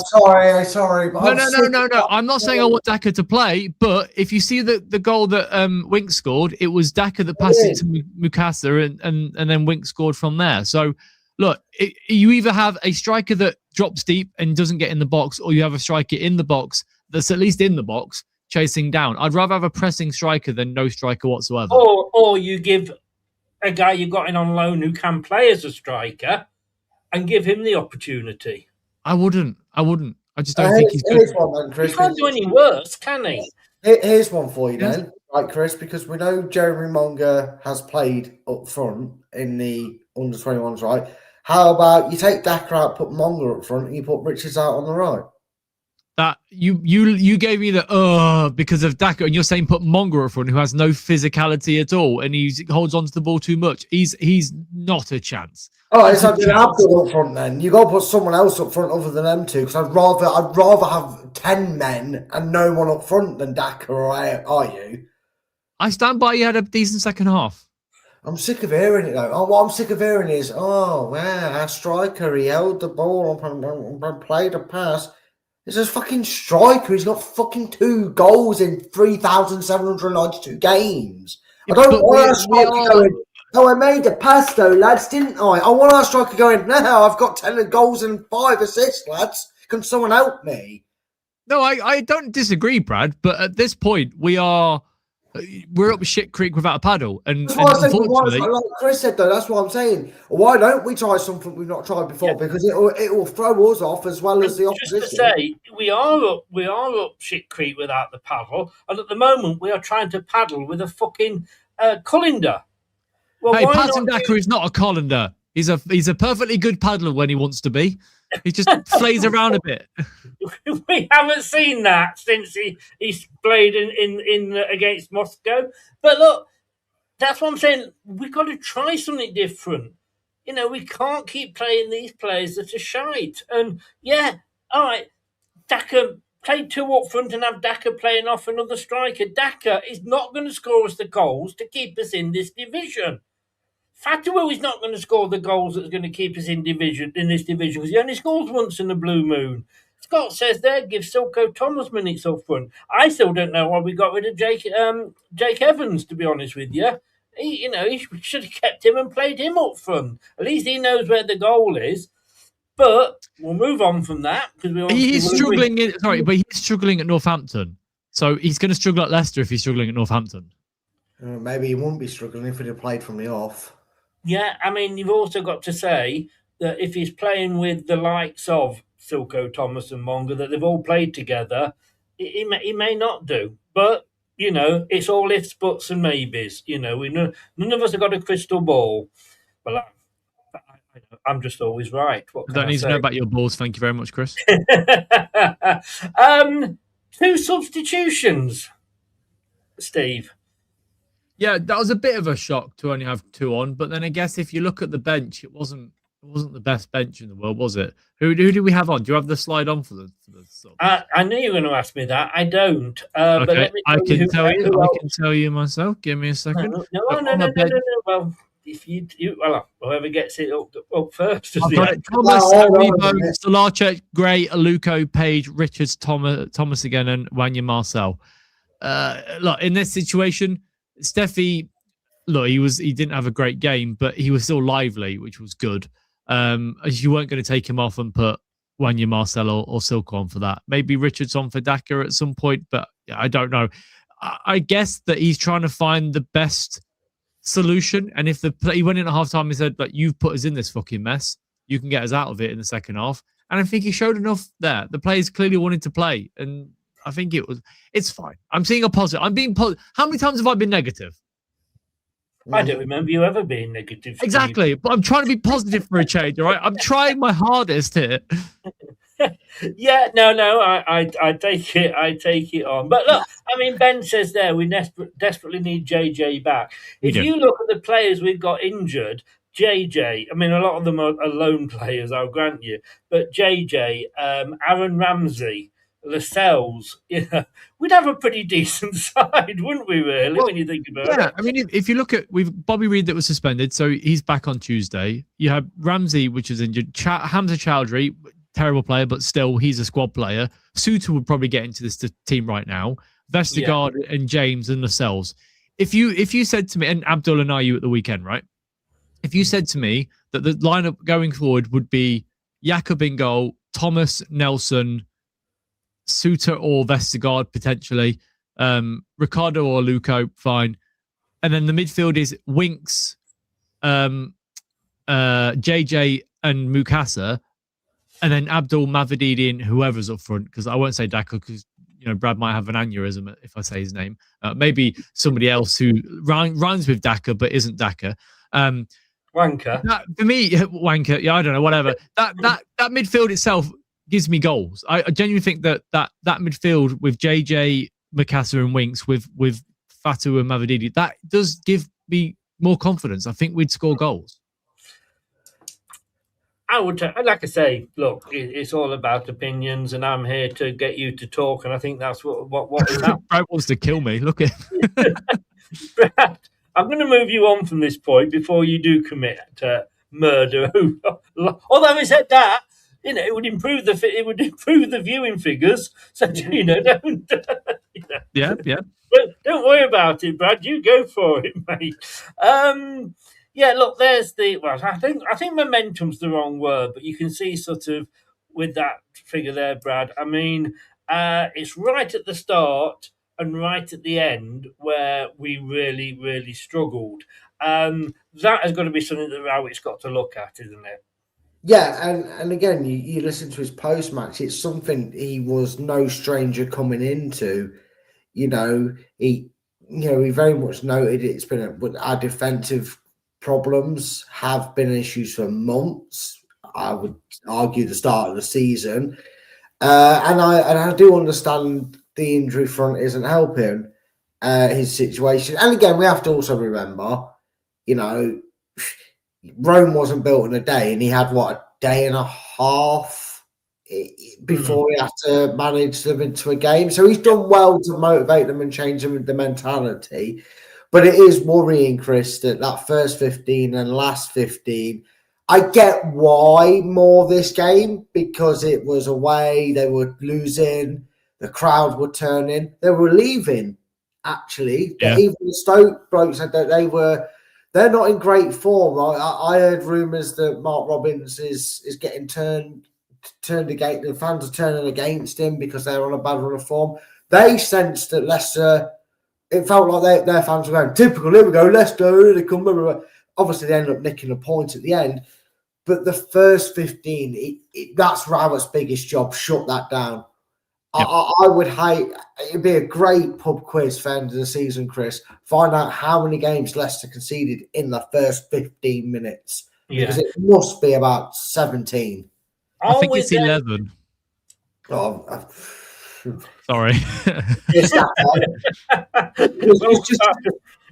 Sorry. But No. I'm not saying I want Daka to play, but if you see the goal that Wink scored, it was Daka that passed it to Mukasa, and then Wink scored from there. So look, you either have a striker that drops deep and doesn't get in the box, or you have a striker in the box that's at least in the box chasing down. I'd rather have a pressing striker than no striker whatsoever. Or you give a guy you got in on loan who can play as a striker and give him the opportunity. I wouldn't. I just don't think he's good. One, Chris, he can't do any worse, can he? Here's one for you then, right, Chris, because we know Jeremy Monga has played up front in the under-21s, right? How about you take Daka out, put Monga up front, and you put Richards out on the right? That you gave me the because of Daka, and you're saying put Monga up front, who has no physicality at all, and he holds onto the ball too much. He's not a chance. Oh, it's like Abdul up front then. You got to put someone else up front other than them two, because I'd rather have 10 men and no one up front than Daka, are you? I stand by. You had a decent second half. I'm sick of hearing it though. What I'm sick of hearing is, our striker, he held the ball and played a pass. He's a fucking striker. He's got fucking 2 goals in 3,792 games. I don't want our striker going, I made a pass though, lads, didn't I? I want our striker going, no, I've got 10 goals and 5 assists, lads. Can someone help me? No, I don't disagree, Brad, but at this point, we're up shit creek without a paddle. And unfortunately, like Chris said, though, that's what I'm saying. Why don't we try something we've not tried before? Because it will throw us off as well as the opposition. Just to say, we are up shit creek without the paddle, and at the moment we are trying to paddle with a fucking colander. Well, hey, Patton Daka is not a colander. He's a perfectly good paddler when he wants to be. He just flays around a bit. We haven't seen that since he's played in against Moscow. But look, that's what I'm saying. We've got to try something different. You know, we can't keep playing these players that are shite. And yeah, all right, Daka play 2 up front and have Daka playing off another striker. Daka is not going to score us the goals to keep us in this division. Fatawu is not going to score the goals that's going to keep us in this division because he only scores once in the blue moon. Scott says there, give Silko Thomas minutes up front. I still don't know why we got rid of Jake Evans, to be honest with you. He should have kept him and played him up front. At least he knows where the goal is. But we'll move on from that because he's struggling. But he's struggling at Northampton, so he's going to struggle at Leicester if he's struggling at Northampton. Maybe he won't be struggling if he'd have played from the off. Yeah, I mean, you've also got to say that if he's playing with the likes of Silko Thomas and Monga, that they've all played together, he may not do. But, you know, it's all ifs, buts and maybes. You know, none of us have got a crystal ball. Well, I'm just always right. What can I don't need to know about your balls. Thank you very much, Chris. 2 substitutions, Steve. Yeah, that was a bit of a shock to only have 2 on. But then I guess if you look at the bench, it wasn't the best bench in the world, was it? Who do we have on? Do you have the slide on for the subs? I knew you were going to ask me that. I don't. Okay, but let me I can tell you. I can tell you myself. Give me a second. No. Well, if you whoever gets it up first. I've got it. Thomas, Aribo, Solarchek, Gray, Aluko, Page, Richards, Thomas again, and Wanya Marcel. Look, in this situation, Steffi, look, he didn't have a great game, but he was still lively, which was good. You weren't going to take him off and put Wanya Marcel or Silko on for that. Maybe Richards on for Daka at some point, but I don't know. I guess that he's trying to find the best solution. And if he went in at half time and said, like, you've put us in this fucking mess, you can get us out of it in the second half. And I think he showed enough there. The players clearly wanted to play. And I think it's fine. I'm seeing a positive. I'm being positive. How many times have I been negative? I don't remember you ever being negative. Steve. Exactly. But I'm trying to be positive for a change, all right? I'm trying my hardest here. Yeah, no, I take it on. But look, I mean, Ben says there we desperately need JJ back. If you look at the players we've got injured, JJ, I mean, a lot of them are lone players, I'll grant you. But JJ, Aaron Ramsey, Lascelles, we'd have a pretty decent side, wouldn't we, really, when you think about it? Yeah, I mean, if you look at, we've Bobby Reid that was suspended, so he's back on Tuesday. You have Ramsey, which is injured. Hamza Chowdhury, terrible player, but still, he's a squad player. Suter would probably get into this team right now. Vestergaard and James and Lascelles. If you said to me, and Abdul and you at the weekend, right? If you said to me that the lineup going forward would be Jakob in goal, Thomas, Nelson, Suter or Vestergaard potentially, Ricardo or Luco, fine. And then the midfield is Winks, JJ and Mukasa, and then Abdul, Mavididi, and whoever's up front, because I won't say Daka because Brad might have an aneurysm if I say his name. Maybe somebody else who rhymes with Daka but isn't Daka. Wanker. For me, Wanker. Yeah, I don't know. Whatever. That midfield itself gives me goals. I genuinely think that midfield with JJ, Mukasa, and Winks with Fatu and Mavididi, that does give me more confidence. I think we'd score goals. I would, like I say, look, it's all about opinions, and I'm here to get you to talk, and I think that's what is happening. Brad wants to kill me. Look at Brad, I'm going to move you on from this point before you do commit murder. Although having said that, it would improve the viewing figures. So don't. Yeah. But don't worry about it, Brad. You go for it, mate. Yeah, look, there's I think momentum's the wrong word, but you can see sort of with that figure there, Brad. I mean, it's right at the start and right at the end where we really, really struggled. That has got to be something that Rowetts got to look at, isn't it? Yeah, and again, you listen to his post-match, it's something he was no stranger coming into. He very much noted it's been our defensive problems have been issues for months. I would argue the start of the season, and I do understand the injury front isn't helping his situation. And again, we have to also remember, Rome wasn't built in a day, and he had a day and a half before he had to manage them into a game. So he's done well to motivate them and change them the mentality. But it is worrying, Chris, that first 15 and last 15. I get why more this game, because it was away, they were losing, the crowd were turning, they were leaving, actually. Yeah. Even the Stoke blokes said that they're not in great form. I heard rumours that Mark Robbins is getting turned against, the fans are turning against him because they're on a bad run of form. They sensed that Leicester, it felt like their fans were going, typical, here we go, Leicester, they come over. Obviously, they ended up nicking a point at the end. But the first 15, that's Rowetts' biggest job, shut that down. Yep. I would hate, it'd be a great pub quiz for end of the season, Chris. Find out how many games Leicester conceded in the first 15 minutes. Yeah. Because it must be about 17. I think it's 11. Oh, sorry.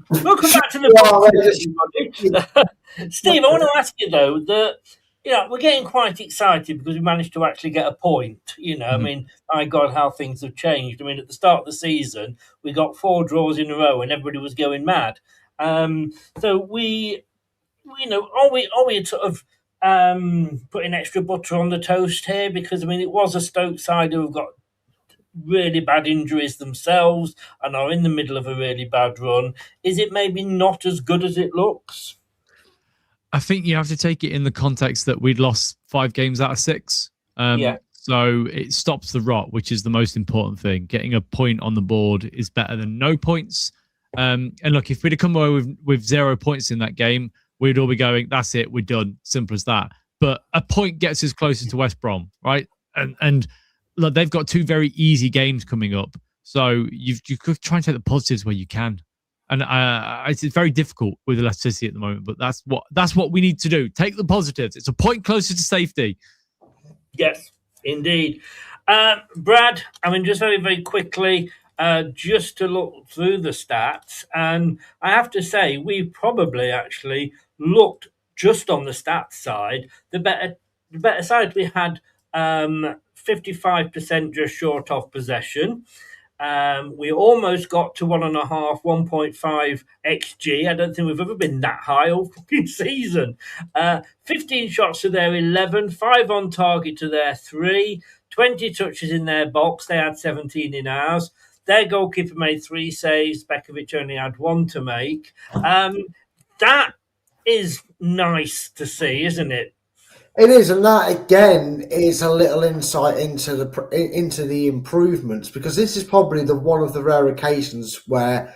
Welcome back to the Steve, I want to ask you though that we're getting quite excited because we managed to actually get a point. I mean, my God, how things have changed. I mean, at the start of the season, we got 4 draws in a row, and everybody was going mad. So we, are we sort of putting extra butter on the toast here? Because I mean, it was a Stoke side who have got really bad injuries themselves and are in the middle of a really bad run. Is it maybe not as good as it looks? I think you have to take it in the context that we'd lost 5 games out of 6. So it stops the rot, which is the most important thing. Getting a point on the board is better than no points. And look, if we'd have come away with 0 points in that game, we'd all be going, that's it, we're done. Simple as that. But a point gets us closer to West Brom, right? And look, they've got 2 very easy games coming up. So you could try and take the positives where you can. And it's very difficult with Leicester City at the moment, but that's what we need to do. Take the positives. It's a point closer to safety. Yes, indeed. Brad, I mean, just very, very quickly, just to look through the stats, and I have to say, we probably actually looked just on the stats side, the better side. We had 55% just short of possession. We almost got to 1.5 XG. I don't think we've ever been that high all fucking season. 15 shots to their 11, 5 on target to their 3, 20 touches in their box. They had 17 in ours. Their goalkeeper made 3 saves. Bekovic only had 1 to make. That is nice to see, isn't it? It is, and that again is a little insight into the improvements, because this is probably one of the rare occasions where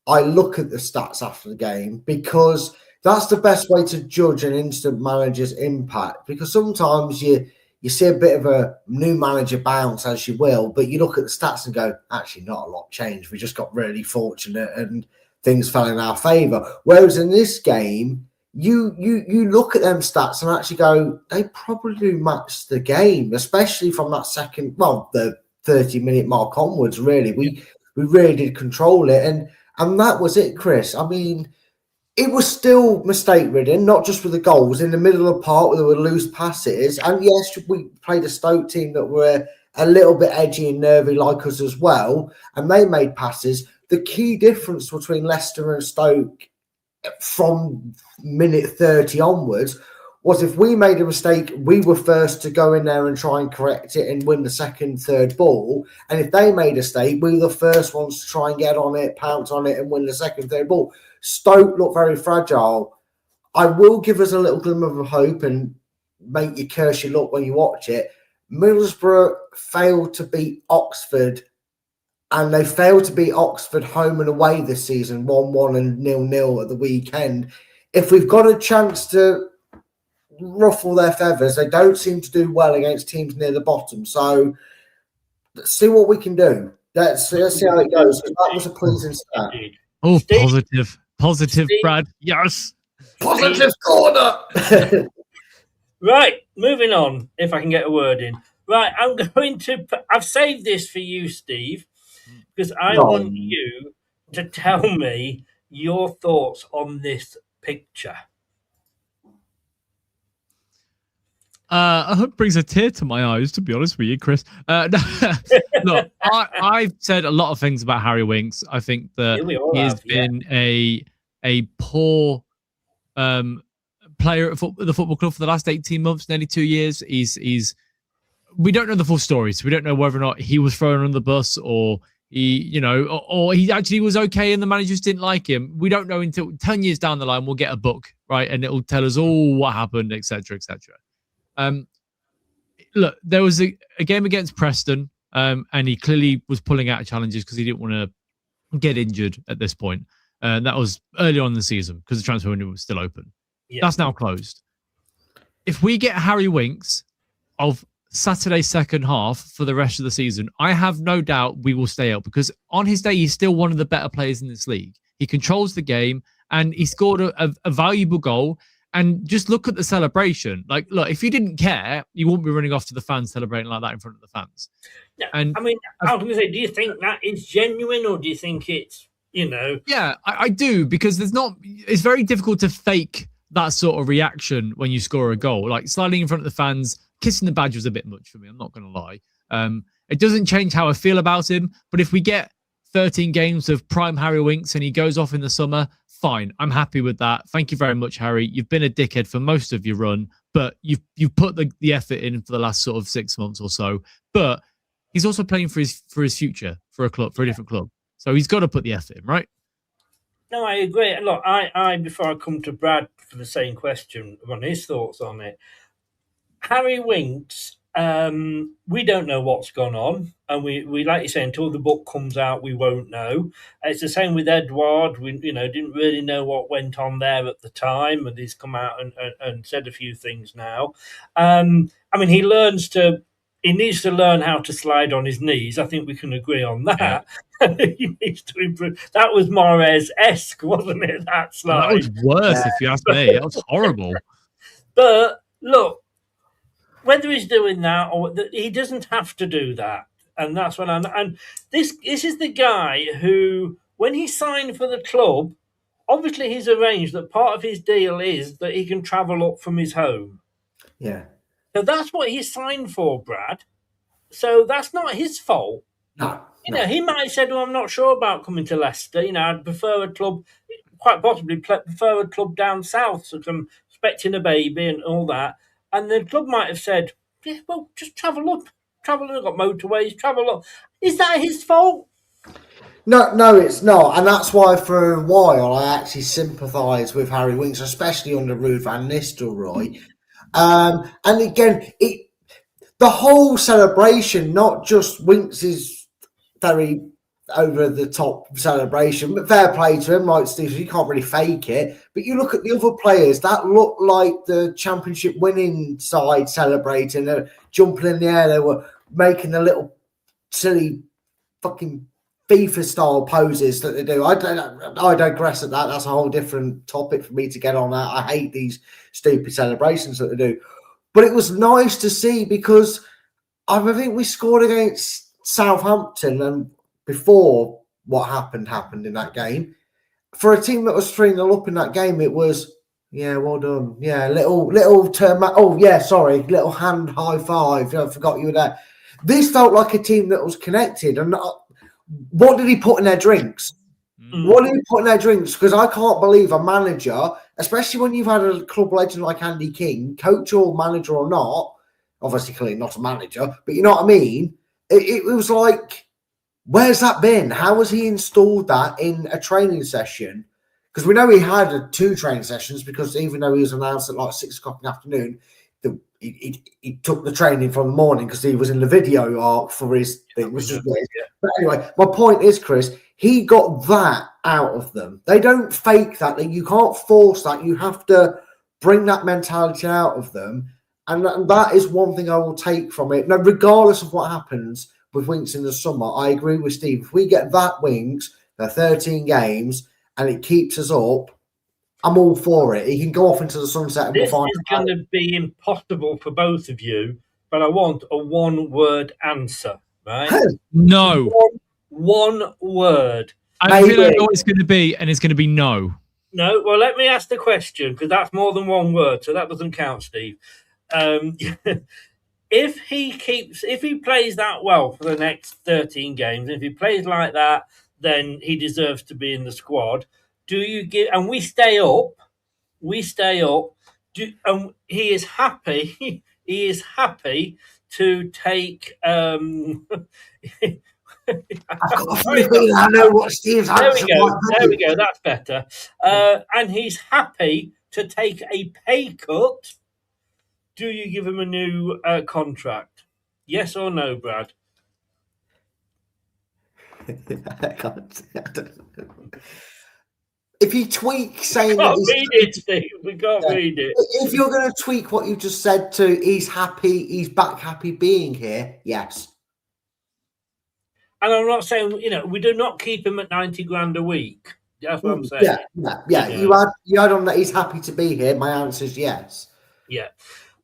I look at the stats after the game, because that's the best way to judge an instant manager's impact. Because sometimes you see a bit of a new manager bounce, as you will, but you look at the stats and go, actually, not a lot changed. We just got really fortunate and things fell in our favour. Whereas in this game, you look at them stats and actually go, they probably matched the game, especially from that the 30-minute mark onwards, really. We really did control it. And that was it, Chris. I mean, it was still mistake-ridden, not just with the goals. In the middle of the park where there were loose passes. And yes, we played a Stoke team that were a little bit edgy and nervy like us as well. And they made passes. The key difference between Leicester and Stoke from minute 30 onwards was if we made a mistake, we were first to go in there and try and correct it and win the second, third ball. And if they made a mistake, we were the first ones to try and get on it, pounce on it and win the second, third ball. Stoke looked very fragile. I will give us a little glimmer of hope and make you curse your luck when you watch it. Middlesbrough failed to beat Oxford, and they failed to beat Oxford home and away this season, 1-1 and 0-0 at the weekend. If we've got a chance to ruffle their feathers, they don't seem to do well against teams near the bottom. So let's see what we can do. Let's see how it goes. That was a pleasing stat. Oh, Steve? Positive, Steve? Brad. Yes. Positive corner. Right, moving on, if I can get a word in. Right, I've saved this for you, Steve, because I want you to tell me your thoughts on this picture. It brings a tear to my eyes, to be honest with you, Chris. Look, I've said a lot of things about Harry Winks. I think that he has been a poor player at the football club for the last 18 months, nearly 2 years. We don't know the full story, so we don't know whether or not he was thrown on the bus or or he actually was okay and the managers didn't like him. We don't know until 10 years down the line. We'll get a book, right, and it will tell us all what happened, etc., etc. Look, there was a game against Preston, and he clearly was pulling out challenges because he didn't want to get injured at this point. And that was early on in the season because the transfer window was still open. Yeah. That's now closed. If we get Harry Winks of Saturday's second half for the rest of the season, I have no doubt we will stay up because on his day, he's still one of the better players in this league. He controls the game and he scored a valuable goal. And just look at the celebration. Like, look, if you didn't care, you wouldn't be running off to the fans celebrating like that in front of the fans. Yeah, and I mean, I was going to say, do you think that is genuine or do you think it's, Yeah, I do, because it's very difficult to fake that sort of reaction when you score a goal. Like sliding in front of the fans, kissing the badge was a bit much for me. I'm not going to lie. It doesn't change how I feel about him. But if we get 13 games of prime Harry Winks and he goes off in the summer, fine. I'm happy with that. Thank you very much, Harry. You've been a dickhead for most of your run, but you've put the effort in for the last sort of 6 months or so. But he's also playing for his future, for a different club. So he's got to put the effort in, right? No, I agree. And look, I before I come to Brad for the same question, on his thoughts on it, Harry Winks, we don't know what's gone on, and we like you say, until the book comes out, we won't know. It's the same with Edouard. We didn't really know what went on there at the time, and he's come out and said a few things now. I mean, he needs to learn how to slide on his knees. I think we can agree on that. Yeah. He needs to improve. That was Mahrez-esque, wasn't it? That slide. That was worse, if you ask me. That was horrible. But look, whether he's doing that or he doesn't have to do that, and that's what and this is the guy who, when he signed for the club, obviously he's arranged that part of his deal is that he can travel up from his home. Yeah. So that's what he signed for, Brad. So that's not his fault. No. He might have said, "Well, I'm not sure about coming to Leicester. I'd prefer a club, quite possibly prefer a club down south, so I'm expecting a baby and all that." And the club might have said, "Yeah, well, just travel up. Travel up. Got motorways. Travel up." Is that his fault? No, it's not. And that's why for a while I actually sympathise with Harry Winks, especially under Ruud van Nistelrooy. And again, the whole celebration, not just Winks' very over-the-top celebration, but fair play to him, like Steve, you can't really fake it. But you look at the other players, that looked like the championship winning side celebrating, they're jumping in the air, they were making the little silly fucking FIFA-style poses that they do. I digress at that. That's a whole different topic for me to get on that. I hate these stupid celebrations that they do. But it was nice to see because I think we scored against Southampton and before what happened in that game. For a team that was 3-0 up in that game, it was, yeah, well done. Yeah, little turn. Little hand high five. I forgot you were there. This felt like a team that was connected. And what did he put in their drinks? What did he put in their drinks? Because I can't believe a manager, especially when you've had a club legend like Andy King, coach or manager or not, obviously clearly not a manager, but you know what I mean? It was like, where's that been? How has he installed that in a training session? Because we know he had 2 training sessions, because even though he was announced at like 6 o'clock in the afternoon, he took the training from the morning because he was in the video arc for his thing, which is weird. But anyway, my point is, Chris, he got that out of them. They don't fake that. You can't force that. You have to bring that mentality out of them. And that is one thing I will take from it. Now, regardless of what happens with Winks in the summer, I agree with Steve. If we get that Winks for 13 games and it keeps us up, I'm all for it. He can go off into the sunset and This we'll find is out. going to be impossible for both of you, but I want a one-word answer, right? No. One word. I think I know what it's going to be, and it's going to be no. No, well, let me ask the question, because that's more than one word, so that doesn't count, Steve. If he plays that well for the next 13 games, if he plays like that, then he deserves to be in the squad. Do you give? And we stay up. He is happy. He is happy to take. I've got a feeling I know what Steve's answer might be. There we go. That's better. And he's happy to take a pay cut. Do you give him a new contract? Yes or no, Brad? If you tweak saying that read it, Steve. We can't read it. If you're going to tweak what you just said to he's happy being here, yes. And I'm not saying, we do not keep him at 90 grand a week. That's what I'm saying. Yeah. You add on that he's happy to be here. My answer is yes. Yeah.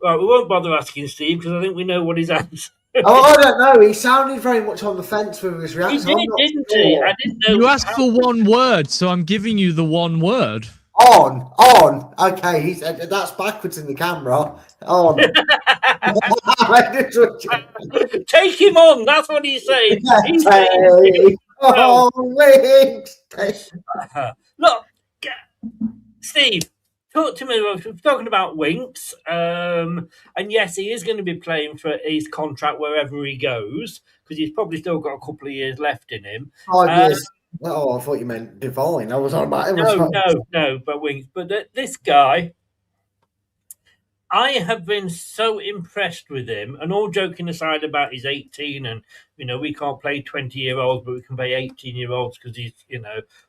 Right, we won't bother asking Steve because I think we know what his answer. I don't know. He sounded very much on the fence with his reaction. He did, didn't he? I didn't know. You asked for one word, so I'm giving you the one word. On. Okay, he said that's backwards in the camera. On. Take him on. That's what he's saying. He's saying, look, Steve. Talk to me. We're talking about Winks, and yes, he is going to be playing for his contract wherever he goes because he's probably still got a couple of years left in him. 5 years. I thought you meant Divine. I was on about him. No, but Winks. But this guy, I have been so impressed with him. And all joking aside about he's 18, and we can't play 20-year-olds, but we can play 18-year-olds because he's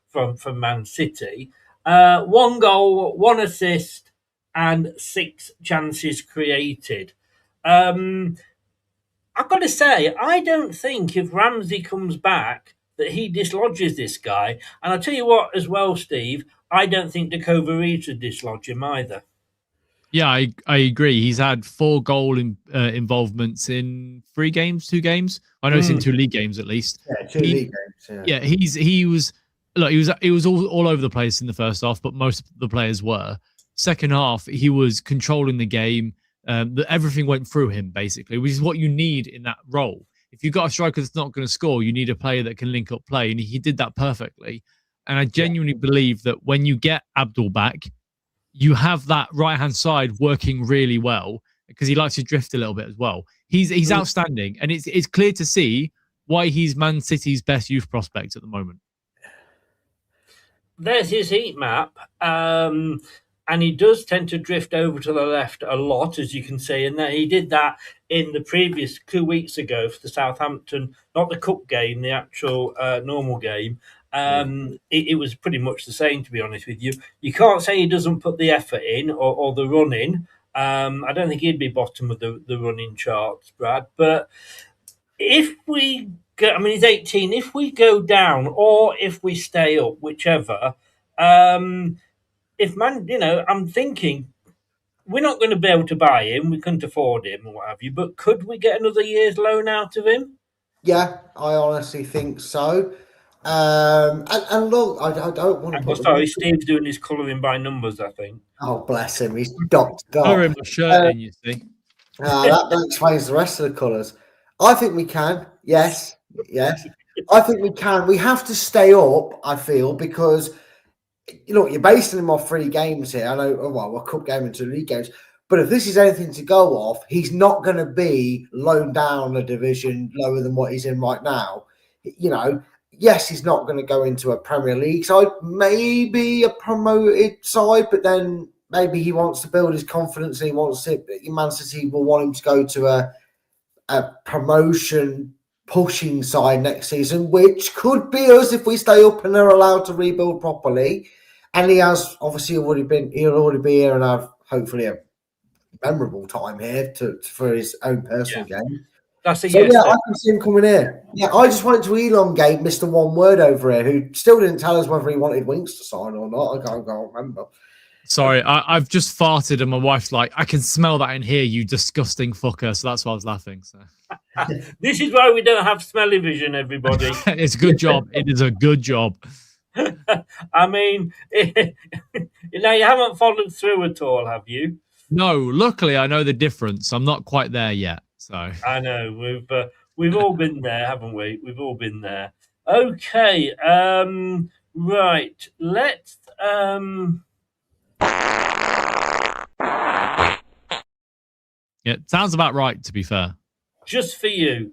from Man City. 1 goal, 1 assist, and 6 chances created. I've got to say, I don't think if Ramsey comes back that he dislodges this guy. And I'll tell you what as well, Steve, I don't think Dakova Reeves would dislodge him either. Yeah, I agree. He's had 4 goal involvements in 2 games. I know it's in 2 league games at least. Yeah, 2 league games. Yeah, he was... Look, he was all over the place in the first half, but most of the players were. Second half, he was controlling the game. Everything went through him, basically, which is what you need in that role. If you've got a striker that's not going to score, you need a player that can link up play, and he did that perfectly. And I genuinely believe that when you get Abdul back, you have that right-hand side working really well because he likes to drift a little bit as well. He's outstanding, and it's clear to see why he's Man City's best youth prospect at the moment. There's his heat map, and he does tend to drift over to the left a lot, as you can see. And he did that in the previous 2 weeks ago for the Southampton, not the cup game, the actual normal game. It was pretty much the same, to be honest with you. You can't say he doesn't put the effort in or the run in. I don't think he'd be bottom of the running charts, Brad. But if we he's 18. If we go down or if we stay up, whichever, I'm thinking we're not going to be able to buy him. We couldn't afford him or what have you. But could we get another year's loan out of him? Yeah, I honestly think so. And look, I don't want to. Sorry, Steve's doing his colouring by numbers, I think. Oh, bless him. He's dot. Colouring my shirt in, you see. That explains the rest of the colours. I think we can. Yes. I think we can. We have to stay up, I feel, because you're basing him off 3 games here. I know, a cup game and 2 league games. But if this is anything to go off, he's not going to be loaned down a division lower than what he's in right now. Yes, he's not going to go into a Premier League side, maybe a promoted side, but then maybe he wants to build his confidence and he wants to. Man City will want him to go to a promotion pushing side next season, which could be us if we stay up and are allowed to rebuild properly. And he has obviously he'll already be here and have hopefully a memorable time here for his own personal game. That's yes. Yeah, I can see him coming here. Yeah, I just wanted to elongate Mr. One Word over here, who still didn't tell us whether he wanted Winks to sign or not. I can't remember. Sorry, I've just farted and my wife's like, I can smell that in here, you disgusting fucker. So that's why I was laughing. So This is why we don't have smelly vision, everybody. it's a good job. It is a good job. I mean, you haven't followed through at all, have you? No, luckily I know the difference. I'm not quite there yet. So I know we've all been there, haven't we? We've all been there. Okay, right. Let's yeah, sounds about right. To be fair, just for you,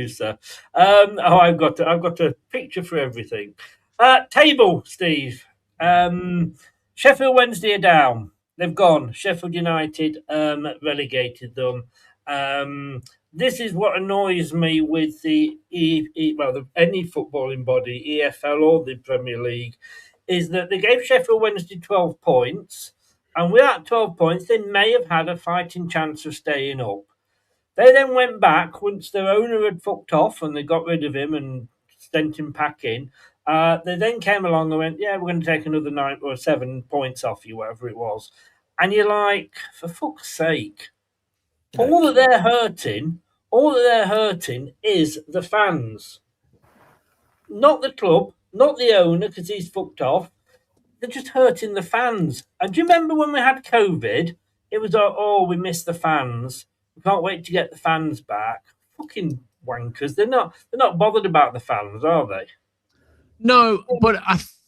sir. I've got a picture for everything. Table, Steve. Sheffield Wednesday are down. They've gone. Sheffield United relegated them. This is what annoys me with the any footballing body, EFL or the Premier League, is that they gave Sheffield Wednesday 12 points, and without 12 points, they may have had a fighting chance of staying up. They then went back once their owner had fucked off and they got rid of him and sent him packing. They then came along and went, yeah, we're going to take another 9 or 7 points off you, whatever it was. And you're like, for fuck's sake, all that they're hurting is the fans. Not the club, not the owner, because he's fucked off. They're just hurting the fans. And do you remember when we had COVID? It was like, oh, we miss the fans. We can't wait to get the fans back. Fucking wankers. They're not bothered about the fans, are they? no, but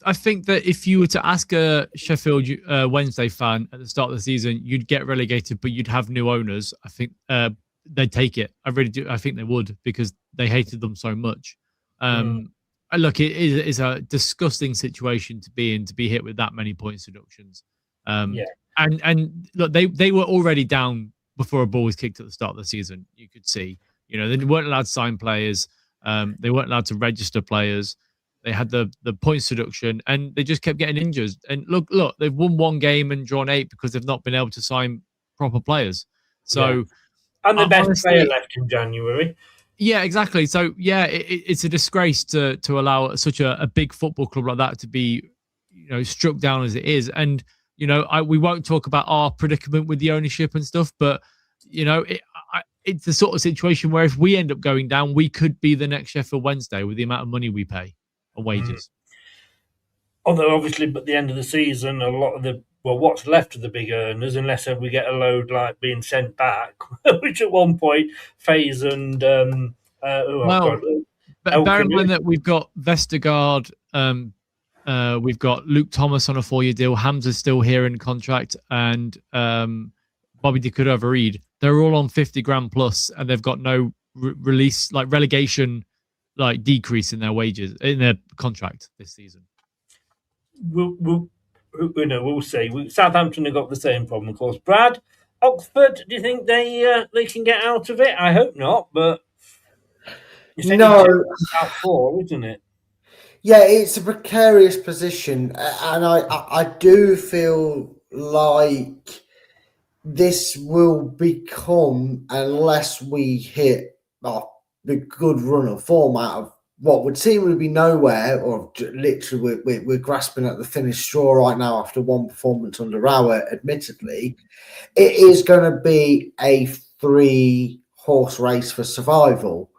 I think that if you were to ask a Sheffield Wednesday fan at the start of the season, you'd get relegated, but you'd have new owners. I think they'd take it. I really do. I think they would because they hated them so much. Look, it is a disgusting situation to be in, to be hit with that many points deductions. And look, they were already down before a ball was kicked at the start of the season. You could see, they weren't allowed to sign players. They weren't allowed to register players. They had the points deduction, and they just kept getting injured. And look, they've won 1 game and drawn 8 because they've not been able to sign proper players. So, and the best player left in January. Yeah, exactly. So, yeah, it's a disgrace to allow such a big football club like that to be, struck down as it is. And we won't talk about our predicament with the ownership and stuff, but it's the sort of situation where if we end up going down, we could be the next Sheffield Wednesday with the amount of money we pay on wages. Although obviously, at the end of the season, a lot of what's left of the big earners, unless we get a load like being sent back, which at one point Faze and bear in mind that we've got Vestergaard, we've got Luke Thomas on a 4-year deal, Hamza's still here in contract, and Bobby De Cordova-Reid. They're all on 50 grand plus, and they've got no release, like relegation, like decrease in their wages in their contract this season. We'll see. Southampton have got the same problem, of course. Brad, Oxford, do you think they can get out of it? I hope not, but no, top 4, isn't it? Yeah, it's a precarious position, and I do feel like this will become, unless we hit the good run of form out of what would seem to be nowhere, or literally we're grasping at the thinnest straw right now after one performance under Rowett, admittedly, it is going to be a 3-horse race for survival.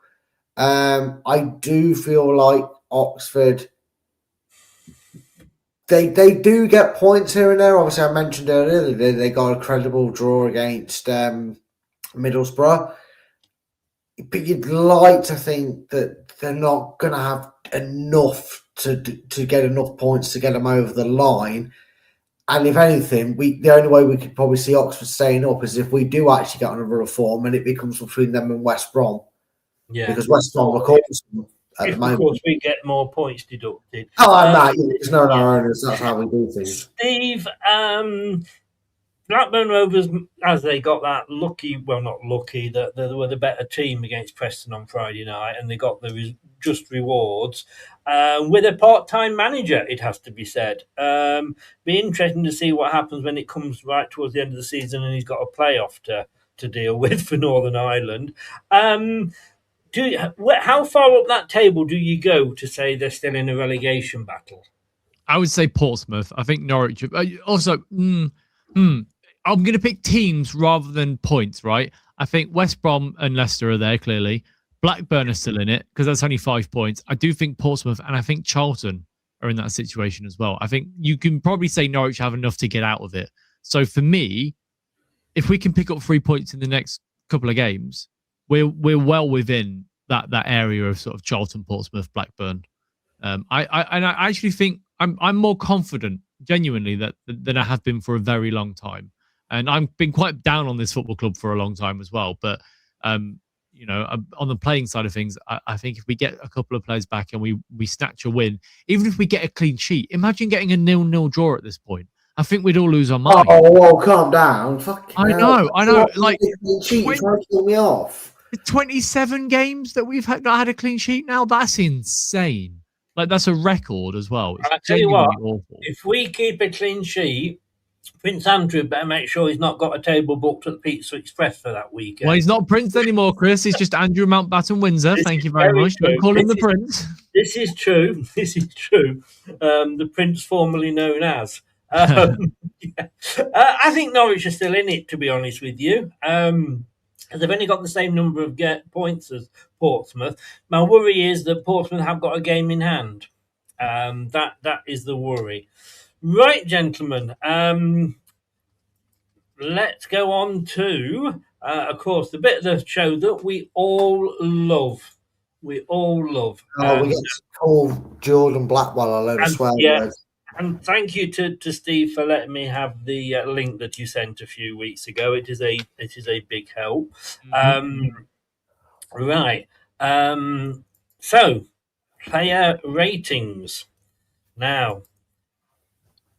I do feel like Oxford, they do get points here and there. Obviously, I mentioned earlier they got a credible draw against Middlesbrough. But you'd like to think that they're not going to have enough to get enough points to get them over the line. And if anything, the only way we could probably see Oxford staying up is if we do actually get on a run of form and it becomes between them and West Brom. Yeah. Because West Brom are causing at the moment. Of course, we get more points deducted. There's no owners. That's how we do things. Steve, Blackburn Rovers, as they got that lucky, well, not lucky, that they were the better team against Preston on Friday night, and they got the just rewards with a part-time manager, it has to be said. Be interesting to see what happens when it comes right towards the end of the season and he's got a playoff to deal with for Northern Ireland. How far up that table do you go to say they're still in a relegation battle? I would say Portsmouth. I think Norwich. Also, I'm going to pick teams rather than points, right? I think West Brom and Leicester are there, clearly. Blackburn are still in it because that's only 5 points. I do think Portsmouth and I think Charlton are in that situation as well. I think you can probably say Norwich have enough to get out of it. So for me, if we can pick up 3 points in the next couple of games, we're well within that area of sort of Charlton, Portsmouth, Blackburn. I actually think I'm more confident, genuinely, than I have been for a very long time. And I've been quite down on this football club for a long time as well. But on the playing side of things, I think if we get a couple of players back and we snatch a win, even if we get a clean sheet, imagine getting a 0-0 draw at this point. I think we'd all lose our mind. Oh, calm down. I know. Like, kill me off. 27 games that we've not had a clean sheet now. That's insane. Like, that's a record as well. It's I tell you what, awful. if we keep a clean sheet, Prince Andrew better make sure he's not got a table booked at the Pizza Express for that weekend. Well, he's not Prince anymore, Chris. He's just Andrew Mountbatten Windsor. Thank you very much. Don't call him the Prince. This is true. This is true. The Prince formerly known as. I think Norwich are still in it, to be honest with you. They've only got the same number of points as Portsmouth. My worry is that Portsmouth have got a game in hand. That is the worry. Right, gentlemen. Let's go on to, of course, the bit of the show that we all love. We all love. We get to call Jordan Blackwell a load of swear words. And thank you to Steve for letting me have the link that you sent a few weeks ago. It is a big help. Right. So, player ratings. Now,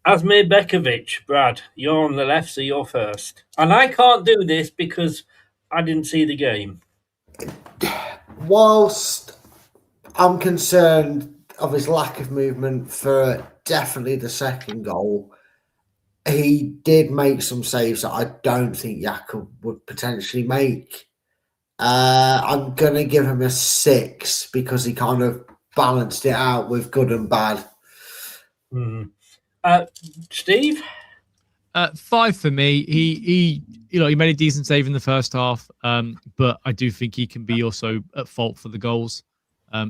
Asmir Bekovic, Brad, you're on the left, so you're first. And I can't do this because I didn't see the game. Whilst I'm concerned of his lack of movement for definitely the second goal, he did make some saves that I don't think Jakub would potentially make. I'm going to give him a 6 because he kind of balanced it out with good and bad. Steve? 5 for me. He made a decent save in the first half, but I do think he can be also at fault for the goals.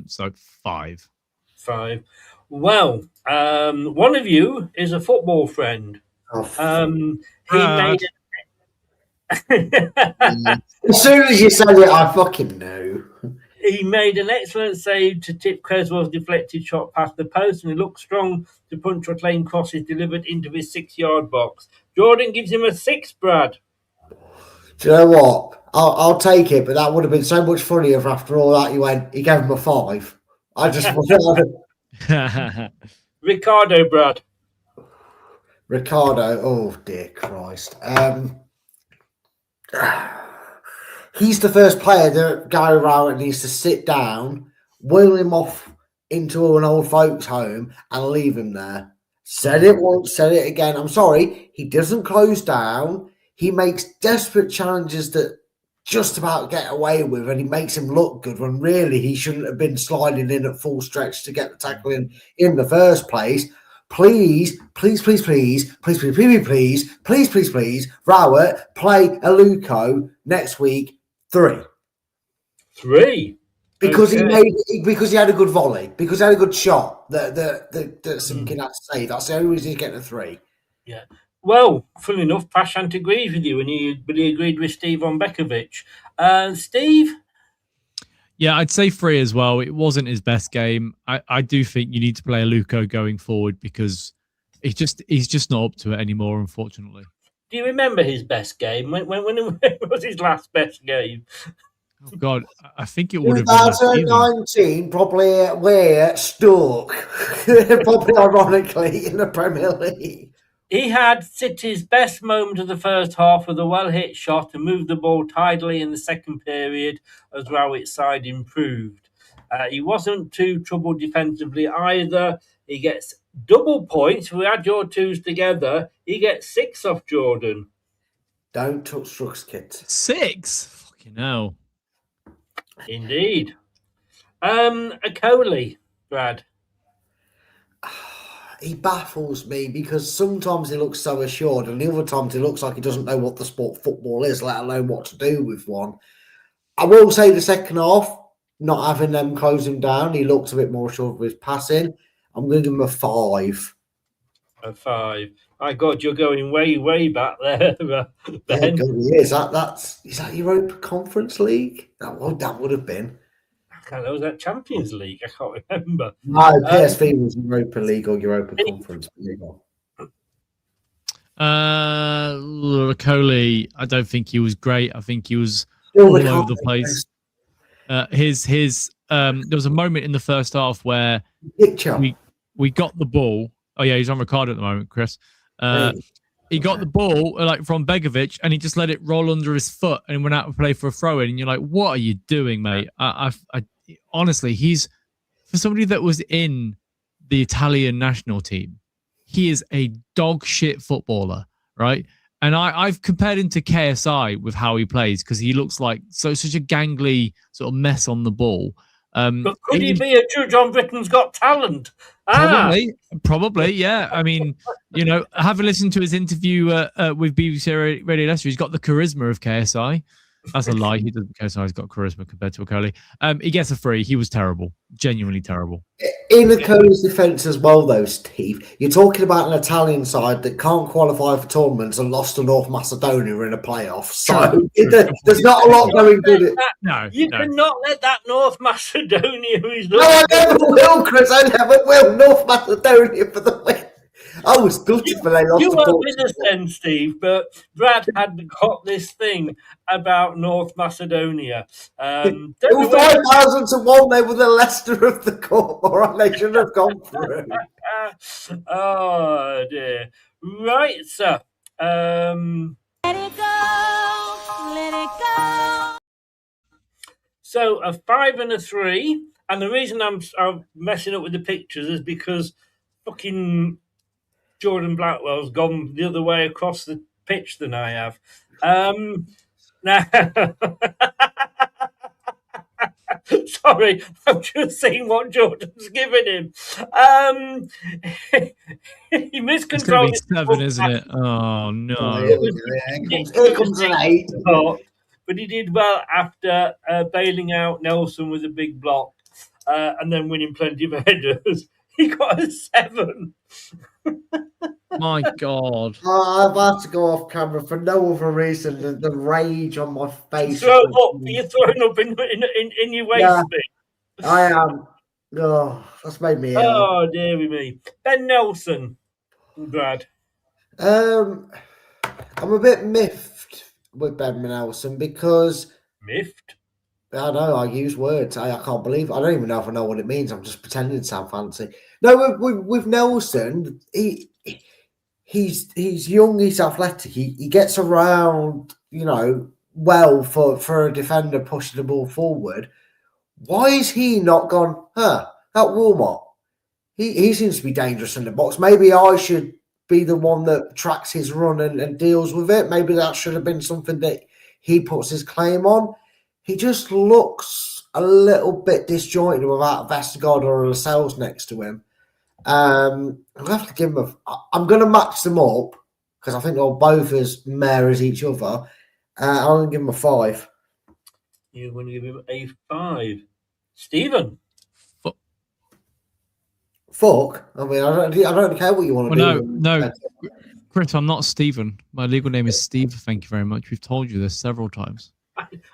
So 5. 5. Well, one of you is a football friend. He made as soon as you said it, I fucking knew. He made an excellent save to tip Creswell's deflected shot past the post, and he looked strong to punch reclaimed crosses delivered into his 6-yard box. Jordan gives him a 6, Brad. Do you know what? I'll take it, but that would have been so much funnier if after all that he gave him a 5. I just Ricardo, Brad. Ricardo, oh dear Christ. He's the first player that Gary Rowett needs to sit down, wheel him off into an old folks' home and leave him there. Said it once, said it again. I'm sorry, he doesn't close down. He makes desperate challenges that just about get away with, and he makes him look good when really he shouldn't have been sliding in at full stretch to get the tackle in the first place. Please, Rowett, play Aluko next week. 3. 3? Because he had a good volley, because he had a good shot that Simpkin had to say. That's the only reason he's getting a 3. Yeah. Well, funnily enough, Prashant agrees with you, but he agreed with Steve on Bekovic. Steve? Yeah, I'd say 3 as well. It wasn't his best game. I do think you need to play Aluko going forward because he's just not up to it anymore, unfortunately. Do you remember his best game? When was his last best game? Oh God, I think it would have been 2019, probably we're Stoke, probably ironically in the Premier League. He had City's best moment of the first half with a well-hit shot and moved the ball tidily in the second period as Rowett's side improved. He wasn't too troubled defensively either. He gets double points. If we add your twos together, he gets 6 off Jordan. Don't touch Strux, kids. 6? Fucking hell. Indeed. A Coley, Brad. he baffles me because sometimes he looks so assured, and the other times he looks like he doesn't know what the sport football is, let alone what to do with one. I will say the second half, not having them close him down, he looked a bit more assured with his passing. I'm going to give him a 5. A 5. My God, you're going way, way back there, Ben. Yeah, God, he is. Is that Europa Conference League? That would have been. I can't know, was that Champions League? I can't remember. No, PSV was Europa League or Europa Conference League. Coley, I don't think he was great. I think he was all over the place. There was a moment in the first half where we got the ball. Oh yeah, he's on record at the moment, Chris. He got the ball like from Begovic, and he just let it roll under his foot and went out to play for a throw in. And you're like, "What are you doing, mate?" I honestly, he's for somebody that was in the Italian national team. He is a dog shit footballer, right? And I've compared him to KSI with how he plays because he looks like such a gangly sort of mess on the ball. But could he be a judge on Britain's Got Talent? Probably, yeah. I mean, having listened to his interview with BBC Radio Leicester, he's got the charisma of KSI. That's a lie. He doesn't. KSI's got charisma compared to Okoli. He gets a 3. He was terrible, genuinely terrible. In Okoli's defence as well, though, Steve, you're talking about an Italian side that can't qualify for tournaments and lost to North Macedonia in a playoff. So there's not a lot going good. You cannot let that North Macedonia result. No, I never will, Chris. I never will. North Macedonia for the win. I was gutted when they lost. You weren't with us then, Steve, but Brad had got this thing about North Macedonia. It was 5,000 to 1. They were the Leicester of the Cup, all right? They should have gone through. Oh dear. Right, sir. Let it go. So a 5 and a 3, and the reason I'm messing up with the pictures is because fucking Jordan Blackwell's gone the other way across the pitch than I have. Now, sorry, I'm just seeing what Jordan's given him. He miscontrolled. It's going to be 7, isn't it? Oh no! Here comes an 8. But he did well after bailing out Nelson with a big block and then winning plenty of headers. He got a 7. My God. I've had to go off camera for no other reason than the rage on my face. You're throwing up in your waist. Yeah, I am. Oh, that's made me ill. Oh, dearie me. Ben Nelson, Brad. I'm a bit miffed with Ben Nelson because... Miffed? I know, I use words. I can't believe it. I don't even know if I know what it means. I'm just pretending to sound fancy. No, with Nelson, he's young, he's athletic. He gets around, well for a defender pushing the ball forward. Why is he not gone, that Wilmot? He seems to be dangerous in the box. Maybe I should be the one that tracks his run and deals with it. Maybe that should have been something that he puts his claim on. He just looks a little bit disjointed without Vestergaard or Lascelles next to him. I'm gonna have to give him I'm going to match them up because I think they're both as mare as each other. I'm going to give him a 5. You're going to give him a 5. Stephen. Fuck. I mean, I don't care what you want to do. No, Chris, I'm not Stephen. My legal name is Steve. Thank you very much. We've told you this several times.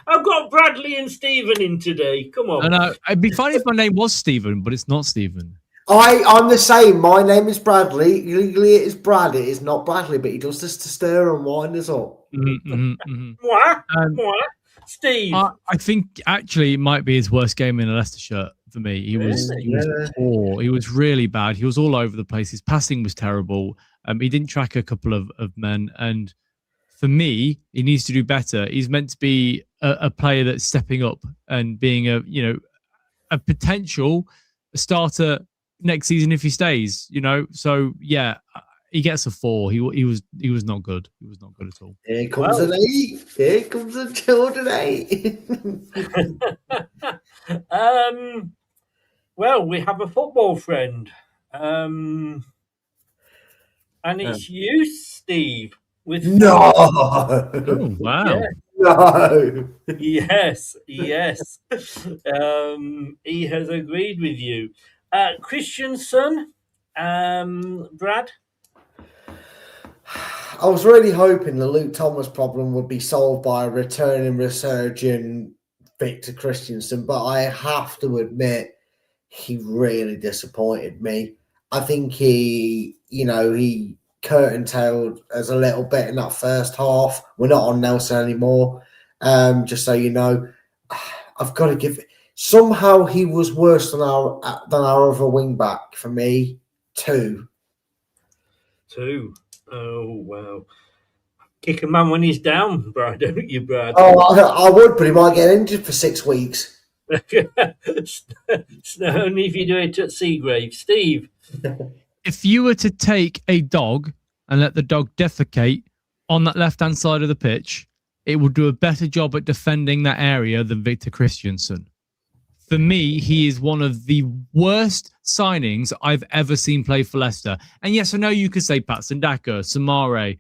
I've got Bradley and Stephen in today. Come on. No, it'd be funny if my name was Stephen, but it's not Stephen. I'm the same. My name is Bradley. Legally, it is Brad. It is not Bradley, but he does this to stir and wind us up. What? Steve? I think actually it might be his worst game in a Leicester shirt for me. He was poor. He was really bad. He was all over the place. His passing was terrible. He didn't track a couple of men, and for me, he needs to do better. He's meant to be a player that's stepping up and being a potential starter next season if he stays. So yeah, he gets a 4. He was not good. He was not good at all. Here comes an 8. Here comes a Jordan 8. Well, we have a football friend. And it's you, Steve, with No. Oh, wow. Yeah. No. Yes. He has agreed with you. Christiansen, Brad. I was really hoping the Luke Thomas problem would be solved by a returning resurgent Victor Christensen, but I have to admit he really disappointed me. I think he curtain-tailed us a little bit in that first half. We're not on Nelson anymore. Just so you know, I've got to give. Somehow he was worse than our other wing back for me. 2. Oh wow! Kick a man when he's down, Brad, don't you, Brad? Oh, I would, but he might get injured for 6 weeks. Only if you do it at Seagrave. Steve. If you were to take a dog and let the dog defecate on that left-hand side of the pitch, it would do a better job at defending that area than Victor Christiansen. For me, he is one of the worst signings I've ever seen play for Leicester. And yes, I know you could say Patson Daka, Samare,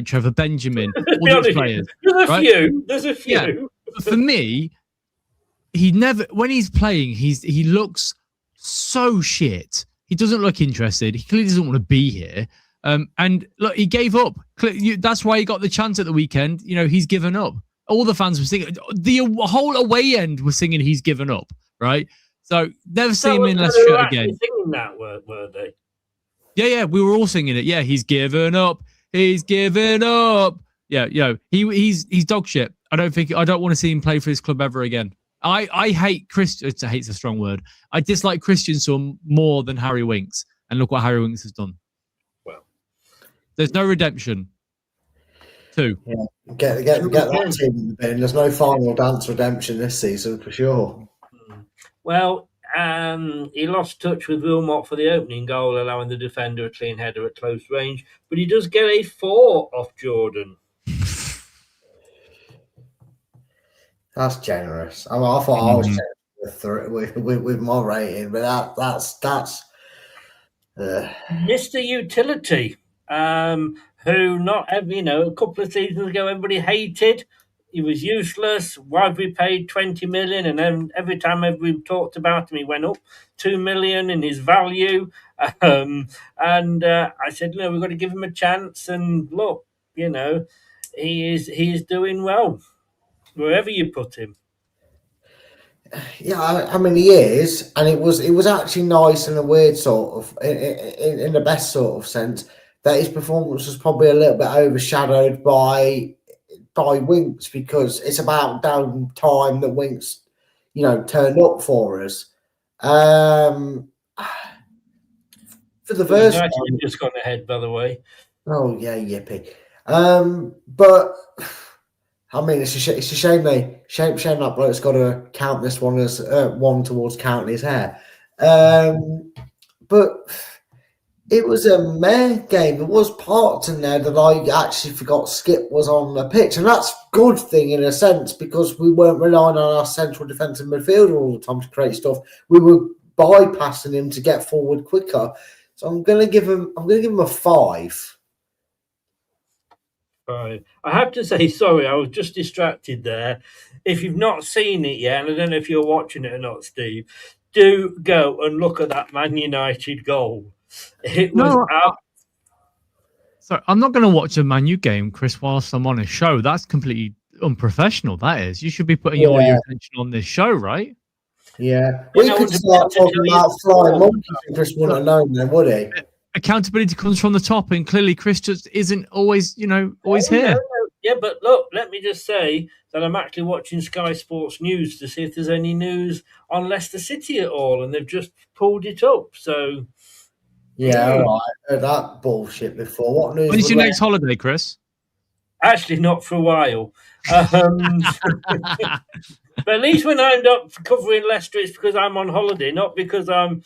Trevor Benjamin, all these players. There's a few. Yeah. But for me, when he's playing, he looks so shit. He doesn't look interested. He clearly doesn't want to be here. And look, he gave up. That's why he got the chance at the weekend. He's given up. All the fans were singing. The whole away end was singing he's given up, right? So never see him in Leicester shirt again. Singing that, were they? Yeah, we were all singing it. Yeah, he's given up. He's given up. Yeah, he's dog shit. I don't want to see him play for his club ever again. I hate hate's a strong word. I dislike Christiansen more than Harry Winks. And look what Harry Winks has done. Well, there's no redemption. 2. Yeah. Get that team in the bin. There's no final dance redemption this season for sure. Well, he lost touch with Wilmot for the opening goal, allowing the defender a clean header at close range. But he does get a 4 off Jordan. That's generous. I thought I was generous with my rating, but that's Mr. Utility, who a couple of seasons ago everybody hated. He was useless. Why have we paid 20 million? And then every time we talked about him, he went up 2 million in his value. I said, we've got to give him a chance. And look, he is doing well wherever you put him. Yeah, I mean he is, and it was actually nice in a weird sort of, in the best sort of sense, that his performance was probably a little bit overshadowed by Winks, because it's about damn time that Winks, turned up for us. For the first time, just gone ahead, by the way. Oh yeah, yippee! But I mean, it's a shame that bloke's got to count this one as one towards counting his hair. But it was a meh game. There was parts in there that I actually forgot Skip was on the pitch, and that's a good thing in a sense, because we weren't relying on our central defensive midfielder all the time to create stuff. We were bypassing him to get forward quicker. So I'm going to give him a 5. Right. I have to say, sorry, I was just distracted there. If you've not seen it yet, and I don't know if you're watching it or not, Steve, do go and look at that Man United goal. It was Sorry, I'm not going to watch a Man U game, Chris, whilst I'm on a show. That's completely unprofessional, that is. You should be putting all your attention on this show, right? Yeah. We could start talking about flying monkeys, and Chris wouldn't have known then, would he? Accountability comes from the top, and clearly Chris just isn't always here. No. Yeah, but look, let me just say that I'm actually watching Sky Sports News to see if there's any news on Leicester City at all, and they've just pulled it up. So, yeah, all right. I heard that bullshit before. What news? When's your next holiday, Chris? Actually, not for a while. But at least when I'm not covering Leicester, it's because I'm on holiday, not because I'm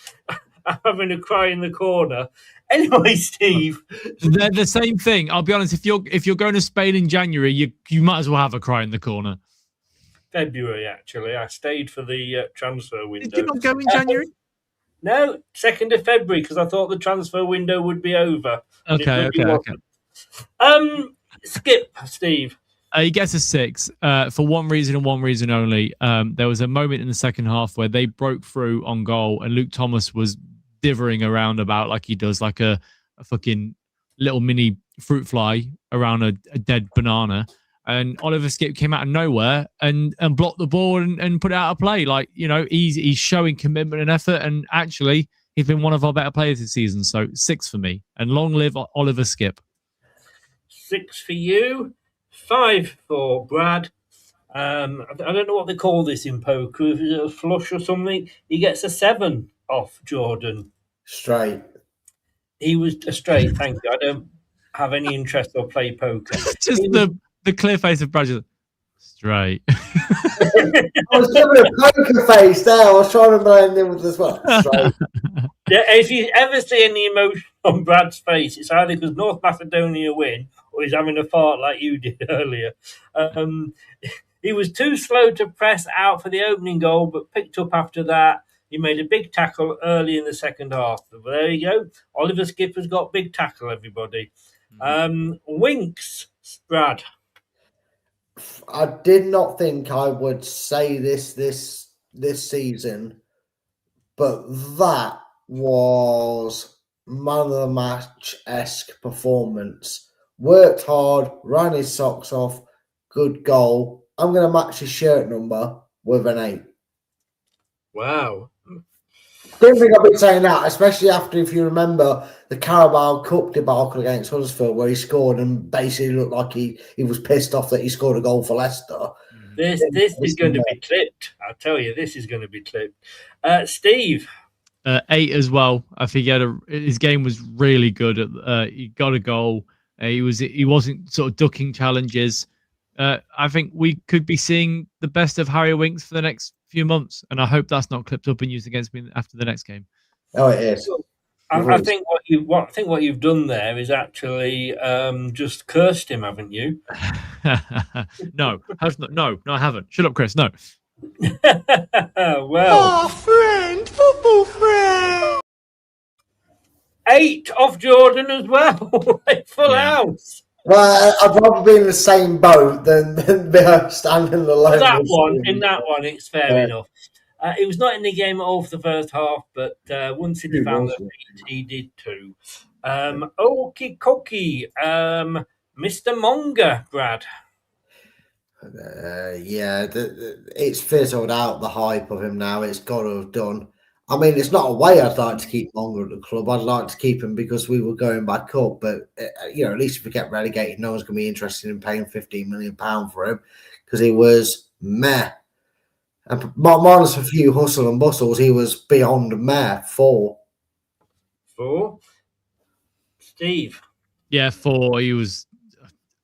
having a cry in the corner. Anyway, Steve, they're the same thing. I'll be honest. If you're going to Spain in January, you might as well have a cry in the corner. February, actually, I stayed for the transfer window. Did you not go in January? No, 2nd of February, because I thought the transfer window would be over. And it Okay. bloody wasn't. Skip, Steve. He gets a 6 for one reason and one reason only. There was a moment in the second half where they broke through on goal, and Luke Thomas was dithering around about like he does, like a fucking little mini fruit fly around a dead banana. And Oliver Skip came out of nowhere and blocked the ball and put it out of play. Like, you know, he's showing commitment and effort, and actually he's been one of our better players this season. So 6 for me. And long live Oliver Skip. 6 for you. 5 for Brad. I don't know what they call this in poker. If it's a flush or something, he gets a 7 off Jordan. Straight. He was a straight. Thank you. I don't have any interest or play poker. Just the clear face of Brad. Straight. I was giving a poker face there. I was trying to blend in with as well. Straight. Yeah, if you ever see any emotion on Brad's face, it's either because North Macedonia win or he's having a fart like you did earlier. He was too slow to press out for the opening goal, but picked up after that. He made a big tackle early in the second half. But there you go. Oliver Skipper's got big tackle, everybody. Winks, Brad. I did not think I would say this season, but that was man of the match-esque performance. Worked hard, ran his socks off, good goal. I'm going to match his shirt number with an 8. Wow. Don't think I've been saying that, especially after, if you remember, the Carabao Cup debacle against Huddersfield, where he scored and basically looked like he was pissed off that he scored a goal for Leicester. This is going to be clipped. I'll tell you, this is going to be clipped. Steve. 8 as well. I think his game was really good. He got a goal. He wasn't sort of ducking challenges. I think we could be seeing the best of Harry Winks for the next few months, and I hope that's not clipped up and used against me after the next game. Oh, it is. I think what you've done there is actually just cursed him, haven't you? No, I haven't. Shut up, Chris. No. Well, Football friend. 8 off Jordan as well. Full house. Well, I'd rather be in the same boat than be standing alone. In that one, it's fair enough. He was not in the game at all for the first half, but once he found the feet, he did too. Okie dokie. Mr. Monger, Brad. It's fizzled out, the hype of him now. It's got to have done. I mean, it's not a way I'd like to keep Monger at the club. I'd like to keep him because we were going back up. But, at least if we get relegated, no one's going to be interested in paying £15 million for him because he was meh. And minus a few hustle and bustles, he was beyond meh. 4. Steve. Yeah, 4. He was,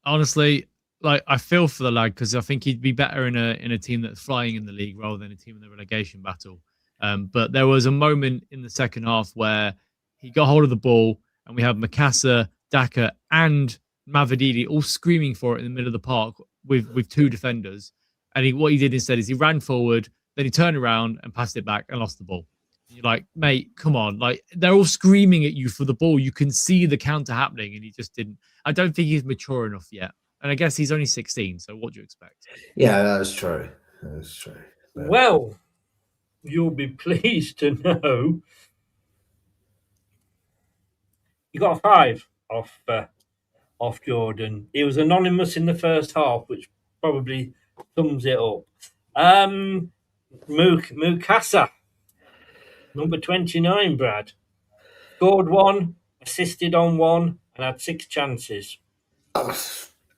honestly, like, I feel for the lad because I think he'd be better in a team that's flying in the league rather than a team in the relegation battle. But there was a moment in the second half where he got hold of the ball and we have Mikasa, Daka, and Mavididi all screaming for it in the middle of the park with 2 defenders. And what he did instead is he ran forward, then he turned around and passed it back and lost the ball. You're like, mate, come on. Like, they're all screaming at you for the ball. You can see the counter happening, and he just didn't. I don't think he's mature enough yet. And I guess he's only 16, so what do you expect? Yeah, that's true. That's true. Yeah. Well, you'll be pleased to know you got a 5 off Jordan. He was anonymous in the first half, which probably sums it up. Mukasa, number 29, Brad. Scored 1, assisted on 1, and had 6 chances.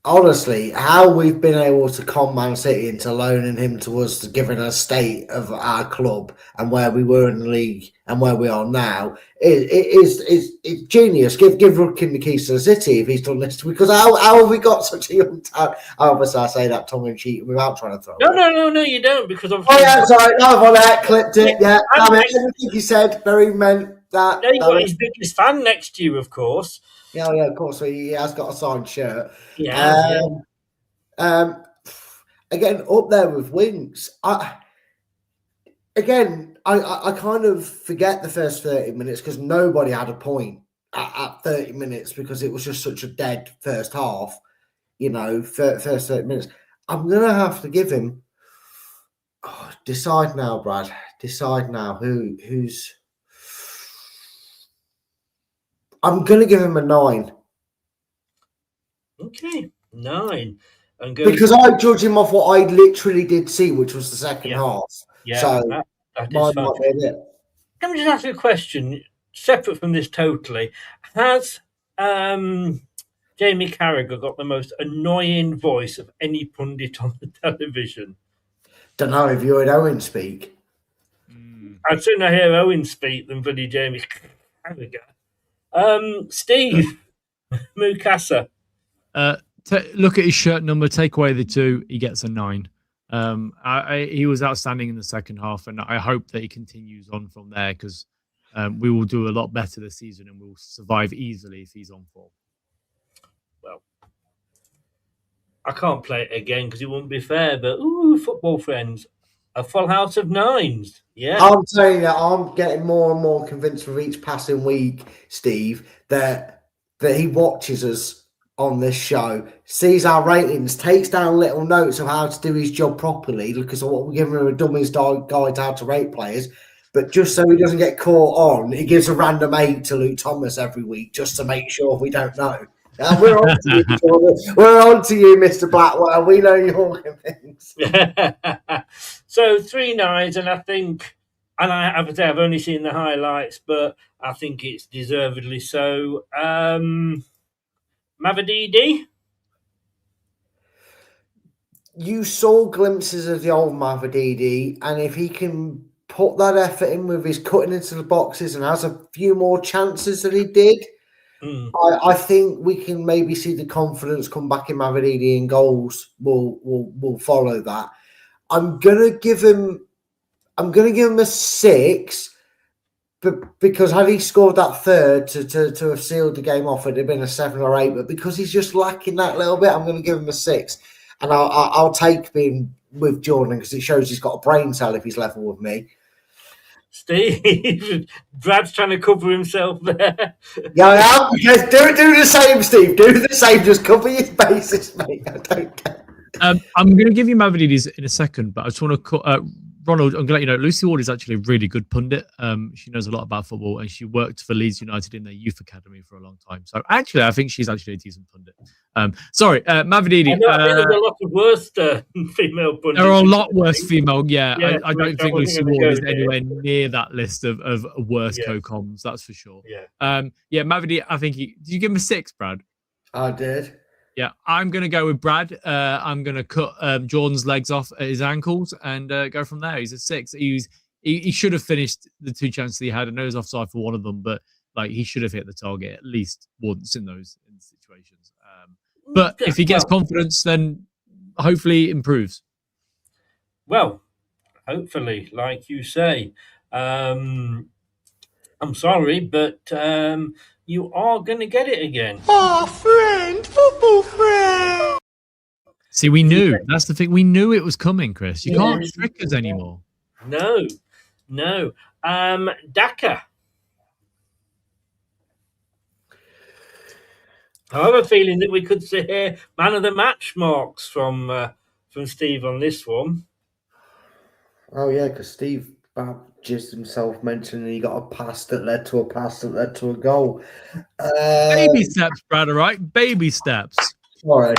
Honestly, how we've been able to con Man City into loaning him to us, to giving a state of our club and where we were in the league and where we are now, it's genius. Give Rudkin the keys to the city if he's done this. Because how have we got such a young talent? Obviously, I say that tongue in cheek without trying to throw. No, you don't. Because oh yeah, sorry, no, I've on that, clipped it. Yeah, everything you said very meant that. No, you've got his biggest fan next to you, of course. Yeah, of course. So he has got a signed shirt. Yeah. Again, up there with Winks. again, I kind of forget the first 30 minutes because nobody had a point at 30 minutes because it was just such a dead first half, first 30 minutes. I'm going to have to give him... decide now, Brad. Decide now. Who's... I'm going to give him a 9. Okay, 9. Because I judge him off what I literally did see, which was the second half. Yeah, so that mine is fine. might be it. Can we just ask you a question, separate from this totally? Has Jamie Carragher got the most annoying voice of any pundit on the television? Don't know if you heard Owen speak. I'd sooner hear Owen speak than bloody Jamie Carragher. Steve Mukasa. Look at his shirt number, take away the 2, he gets a 9. He was outstanding in the second half, and I hope that he continues on from there because we will do a lot better this season and we'll survive easily if he's on form. Well, I can't play it again because it wouldn't be fair, but football friends, a full house of 9s. Yeah. I'm saying that I'm getting more and more convinced with each passing week, Steve, that he watches us on this show, sees our ratings, takes down little notes of how to do his job properly because we're giving him a dummy's guide how to rate players. But just so he doesn't get caught on, he gives a random 8 to Luke Thomas every week just to make sure we don't know. We're on to you, Jordan. We're on to you, Mr. Blackwell. We know your things. So 3 9s, and I think, and I have to say I've only seen the highlights, but I think it's deservedly so. Mavididi? You saw glimpses of the old Mavididi, and if he can put that effort in with his cutting into the boxes and has a few more chances than he did, I think we can maybe see the confidence come back in Mavididi, and goals will follow that. I'm gonna give him a 6. But because had he scored that third to have sealed the game off, it'd have been a 7 or 8. But because he's just lacking that little bit, I'm going to give him a 6. And I'll take being with Jordan because it shows he's got a brain cell if he's level with me. Steve, Brad's trying to cover himself there. Yeah, I am. Yes, do the same, Steve. Do the same. Just cover your bases, mate. I don't care. I'm going to give you Mavridis in a second, but I just want to... Ronald, I'm going to let you know, Lucy Ward is actually a really good pundit. She knows a lot about football and she worked for Leeds United in their youth academy for a long time. So actually, I think she's actually a decent pundit. Sorry, Mavididi. I know there's a lot of worse female pundits. There are a lot worse female, I don't think Lucy Ward is there. anywhere near that list of worst co-coms, that's for sure. Mavididi, I think did you give him a 6, Brad? I did. Yeah, I'm going to go with Brad. I'm going to cut Jordan's legs off at his ankles and go from there. He's a 6. He should have finished the 2 chances he had. I know he was offside for one of them, but he should have hit the target at least once in those situations. But if he gets confidence, then hopefully improves. Well, hopefully, like you say. I'm sorry, but you are going to get it again. Football friend. See, we knew. That's the thing. We knew it was coming, Chris. You can't trick us anymore. No. Daka. I have a feeling that we could see man of the match marks from Steve on this one. Oh, yeah, because Steve just himself mentioned he got a pass that led to a pass that led to a goal. Baby steps, Brad, all right? Baby steps. Sorry.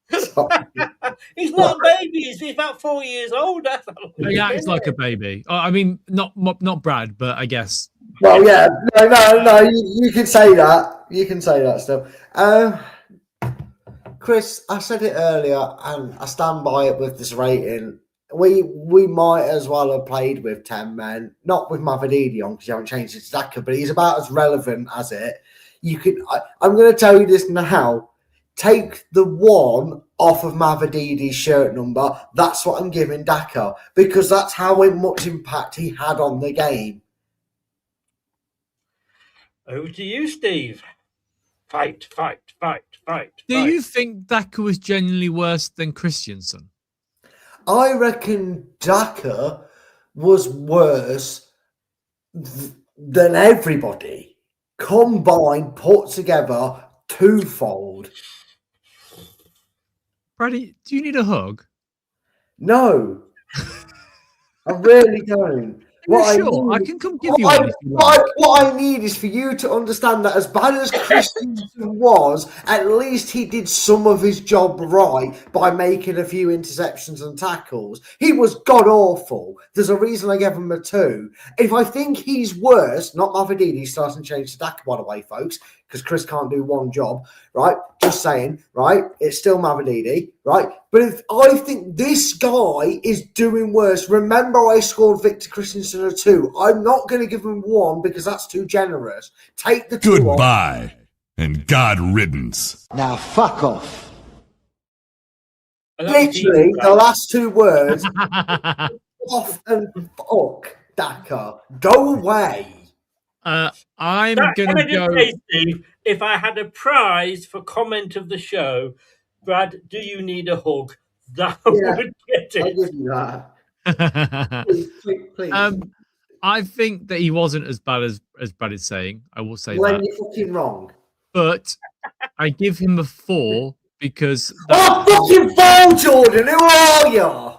He's not a baby. He's about 4 years old. He acts like a baby. I mean, not Brad, but I guess. Well, yeah. No. You can say that. You can say that still. Chris, I said it earlier, and I stand by it with this rating. We might as well have played with 10 men, not with Mavididi on because you haven't changed his Daka, but he's about as relevant as it. I'm going to tell you this now. Take the 1 off of Mavididi's shirt number. That's what I'm giving Daka because that's how much impact he had on the game. Over to you, Steve. Fight. Do you think Daka was genuinely worse than Christensen? I reckon Daka was worse than everybody combined, put together, twofold. Brady, do you need a hug? No, I really don't. I can come give you one if you like. What I need is for you to understand that as bad as Christensen was, at least he did some of his job right by making a few interceptions and tackles. He was god-awful. There's a reason I gave him a 2. If I think he's worse, not Mavididi starting to change the Daka, by the way, folks, because Chris can't do one job, right? Just saying, right? It's still Mavididi, right? But if I think this guy is doing worse, remember I scored Victor Christensen a 2. I'm not going to give him 1 because that's too generous. Take the 2 off. Goodbye and God riddance. Now fuck off. Literally, the last 2 words, off and fuck, Daka. Go away. I'm going to go... Say, Steve, if I had a prize for comment of the show, Brad, do you need a hug? That would get it. I'll give you that. Please. I think that he wasn't as bad as Brad is saying. I will say when that. You're fucking wrong. But I give him a 4 because... fucking 4, Jordan! Who are you?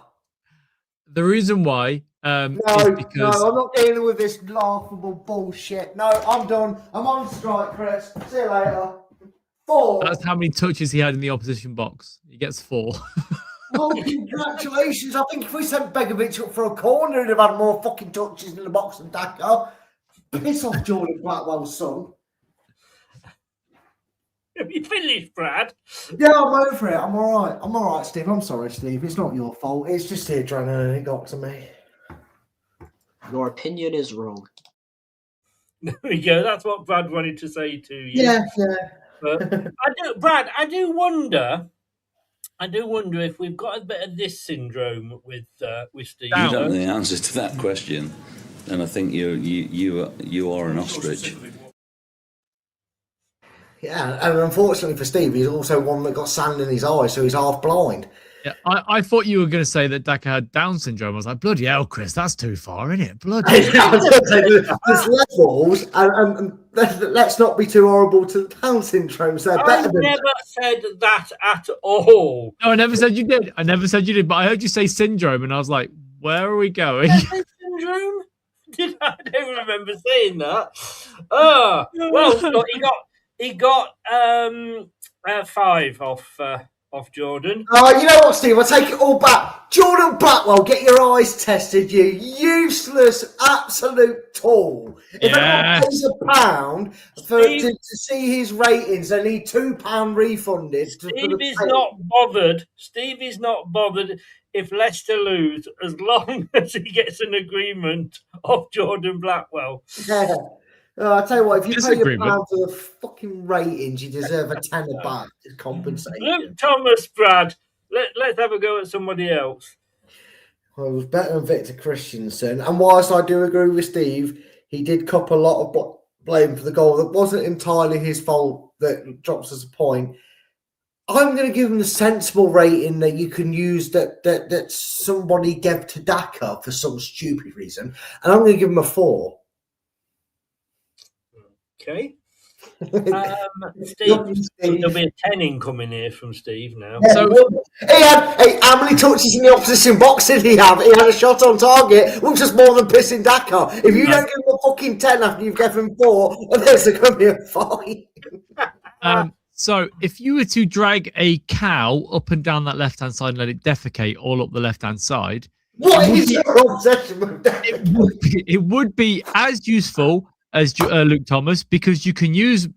The reason why is because... No, I'm not dealing with this laughable bullshit. No, I'm done. I'm on strike, Chris. See you later. 4. That's how many touches he had in the opposition box. He gets 4. Oh, congratulations. I think if we sent Begovic up for a corner, he'd have had more fucking touches in the box than Daka. Piss off, Jordan Blackwell's son. Have you finished, Brad? Yeah, I'm over it. I'm all right. I'm all right, Steve. I'm sorry, Steve. It's not your fault. It's just the adrenaline it got to me. Your opinion is wrong. There we go. That's what Brad wanted to say to you. Yeah. But I do wonder if we've got a bit of this syndrome with Steve. You don't know the answer to that question, and I think you are an ostrich. Yeah, and unfortunately for Steve, he's also one that got sand in his eyes, so he's half blind. Yeah, I thought you were going to say that Daka had Down syndrome. I was like, bloody hell, Chris, that's too far, isn't it? Bloody hell. There's levels, and let's not be too horrible to the Down syndrome. So I never said that at all. No, I never said you did. But I heard you say syndrome, and I was like, where are we going? Syndrome? I don't remember saying that. Oh, well, look, he got 5 off Jordan. Oh, you know what, Steve? I take it all back. Jordan Blackwell, get your eyes tested, you useless, absolute tool. If anyone pays £1 to see his ratings, they need £2 refunded. Steve is not bothered if Leicester lose, as long as he gets an agreement of Jordan Blackwell. Yeah. I tell you what, if you pay £1 for the fucking ratings, you deserve a tenner back to compensate. Luke Thomas, Brad. Let's have a go at somebody else. Well, it was better than Victor Christensen. And whilst I do agree with Steve, he did cop a lot of blame for the goal that wasn't entirely his fault that drops us a point. I'm going to give him the sensible rating that you can use that somebody gave to Daka for some stupid reason. And I'm going to give him a 4. Okay. Steve, there'll be a 10 incoming here from Steve now. Yeah, so how many touches in the opposition box did he have? He had a shot on target, which was more than pissing Daka. If you don't give him a fucking 10 after you've given him 4, there's going to be a fight. So if you were to drag a cow up and down that left-hand side and let it defecate all up the left-hand side, what is your obsession with that? It would be as useful as Luke Thomas, because you can use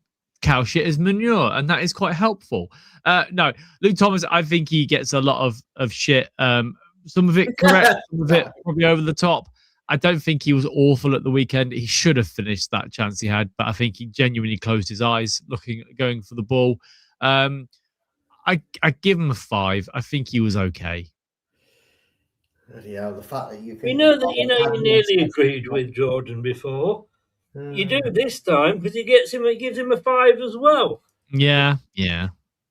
cow shit as manure, and that is quite helpful. No, Luke Thomas, I think he gets a lot of shit. Some of it correct, some of it probably over the top. I don't think he was awful at the weekend. He should have finished that chance he had, but I think he genuinely closed his eyes going for the ball. I give him a 5. I think he was okay. Yeah, the fact that you you nearly agreed with Jordan before. You do this time because he gives him a 5 as well. Yeah.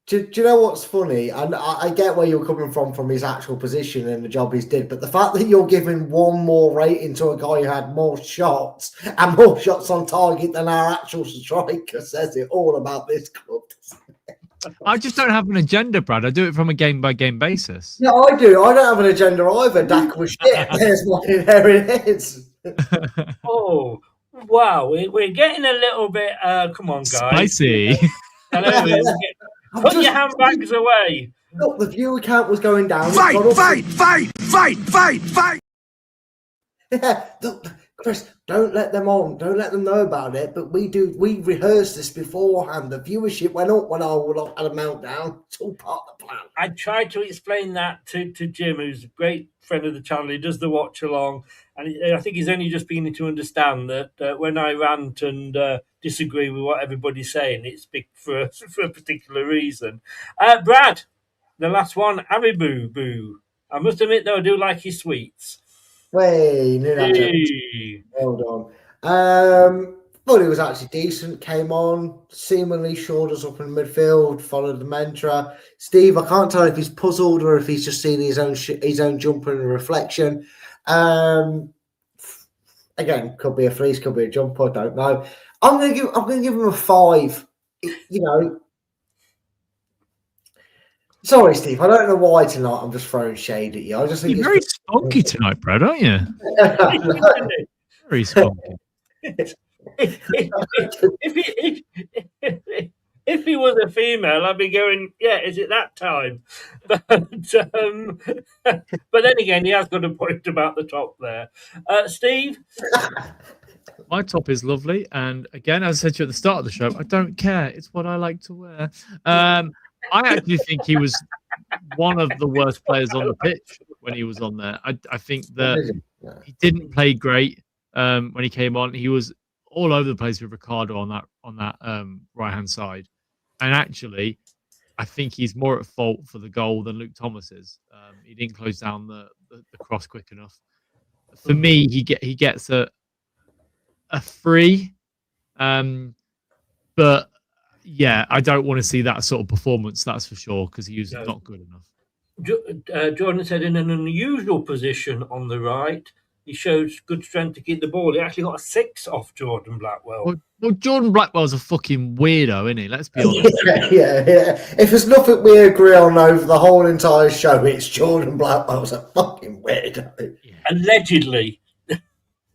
Do Do you know what's funny? And I get where you're coming from his actual position and the job he's did, but the fact that you're giving one more rating to a guy who had more shots and more shots on target than our actual striker says it all about this club. I just don't have an agenda, Brad. I do it from a game-by-game basis. Yeah, I do. I don't have an agenda either. Dak was shit. There's mine. There it is. Oh, wow. We're getting a little bit... come on, guys. Spicy. Put your handbags away. Look, the viewer count was going down. Fight! Yeah, look, Chris, don't let them on. Don't let them know about it. But we rehearsed this beforehand. The viewership went up when I had a meltdown. It's all part of the plan. I tried to explain that to Jim, who's a great friend of the channel. He does the watch along. And I think he's only just beginning to understand that when I rant and disagree with what everybody's saying, it's big for a particular reason. Brad, the last one, Haribo Boo. I must admit, though, I do like his sweets. Hey. Well done. But it was actually decent. Came on, seemingly shored us up in midfield, followed the mantra. Steve, I can't tell if he's puzzled or if he's just seen his own jumper in a reflection. Again, could be a freeze, could be a jumper. I don't know. I'm gonna give him a 5. You know. Sorry, Steve. I don't know why tonight. I'm just throwing shade at you. I just think you're very spunky tonight, Brad, aren't you? Very spunky. If he was a female, I'd be going, yeah, is it that time? But then again, he has got a point about the top there. Steve? My top is lovely. And again, as I said to you at the start of the show, I don't care. It's what I like to wear. I actually think he was one of the worst players on the pitch when he was on there. I think that he didn't play great when he came on. He was all over the place with Ricardo on that right hand side, and actually, I think he's more at fault for the goal than Luke Thomas is. He didn't close down the cross quick enough. For me, he gets a 3, but yeah, I don't want to see that sort of performance. That's for sure, because he was not good enough. Jordan said in an unusual position on the right. He showed good strength to keep the ball. He actually got a 6 off Jordan Blackwell. Well, Jordan Blackwell's a fucking weirdo, isn't he? Let's be honest. Yeah. If there's nothing we agree on over the whole entire show, it's Jordan Blackwell's a fucking weirdo. Yeah. Allegedly.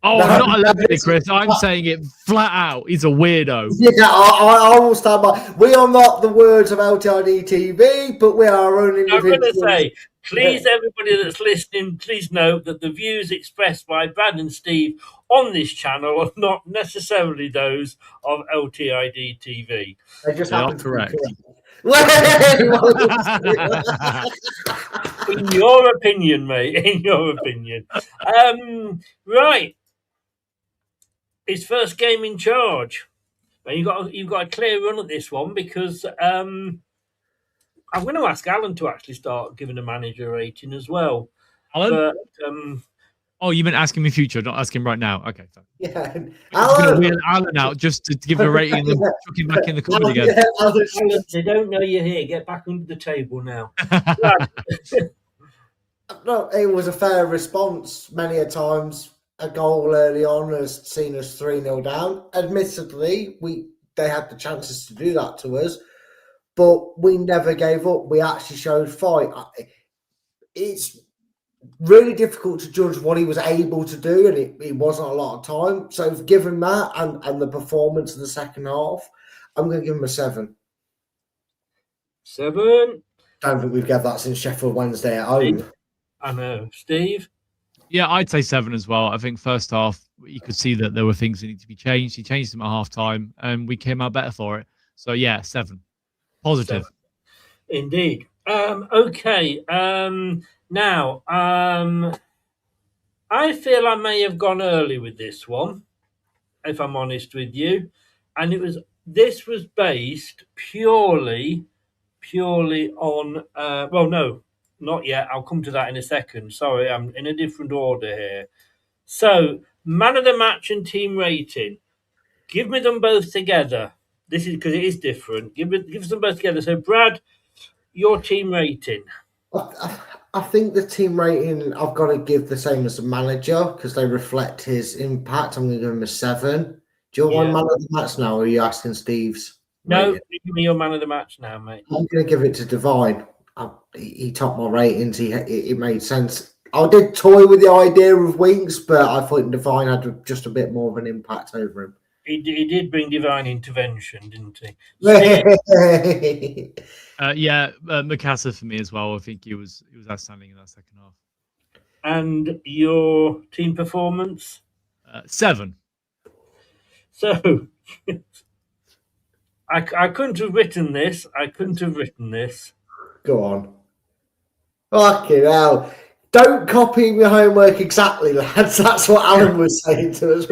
Oh, no, not allegedly, Chris. I'm saying it flat out. He's a weirdo. Yeah, I will stand by. We are not the words of LTID TV, but we are our own individuals. I'm going to say, please, everybody that's listening, please note that the views expressed by Brad and Steve on this channel are not necessarily those of LTID TV. They just happen to be correct. In your opinion, mate. In your opinion. Right. His first game in charge. And you've got a clear run at this one because I'm going to ask Alan to actually start giving a manager rating as well. Alan? But, oh, you meant ask him in future, not ask him right now. Okay, fine. Yeah. I'm going to wheel Alan out just to give him a rating and then chuck him back in the cupboard again. Yeah, Alan, they don't know you're here. Get back under the table now. No, it was a fair response many a times. A goal early on has seen us 3-0 down. Admittedly, they had the chances to do that to us, but we never gave up. We actually showed fight. It's really difficult to judge what he was able to do, and it wasn't a lot of time. So given that and the performance in the second half, I'm going to give him a 7. 7? Don't think we've got that since Sheffield Wednesday at home. I know. Steve? Yeah, I'd say 7 as well. I think first half, you could see that there were things that need to be changed. He changed them at half time, and we came out better for it. So, yeah, 7. Positive. 7. Indeed. Okay. Now, I feel I may have gone early with this one, if I'm honest with you. And this was based purely on, well, no. Not yet. I'll come to that in a second. Sorry, I'm in a different order here. So, man of the match and team rating. Give me them both together. This is because it is different. Give us them both together. So, Brad, Your team rating. I think the team rating I've got to give the same as the manager because they reflect his impact. I'm going to give him a 7. Do you want man of the match now, or are you asking Steve's? No, rating? give me your man of the match now, mate. I'm going to give it to Divine. He topped my ratings. It made sense. I did toy with the idea of Winks, but I thought Divine had just a bit more of an impact over him. He did bring divine intervention, didn't he? Mikasa for me as well. I think he was outstanding in that second half. And your team performance? 7. So I couldn't have written this. Go on. Fucking hell. Don't copy my homework exactly, lads. That's what Alan was saying to us.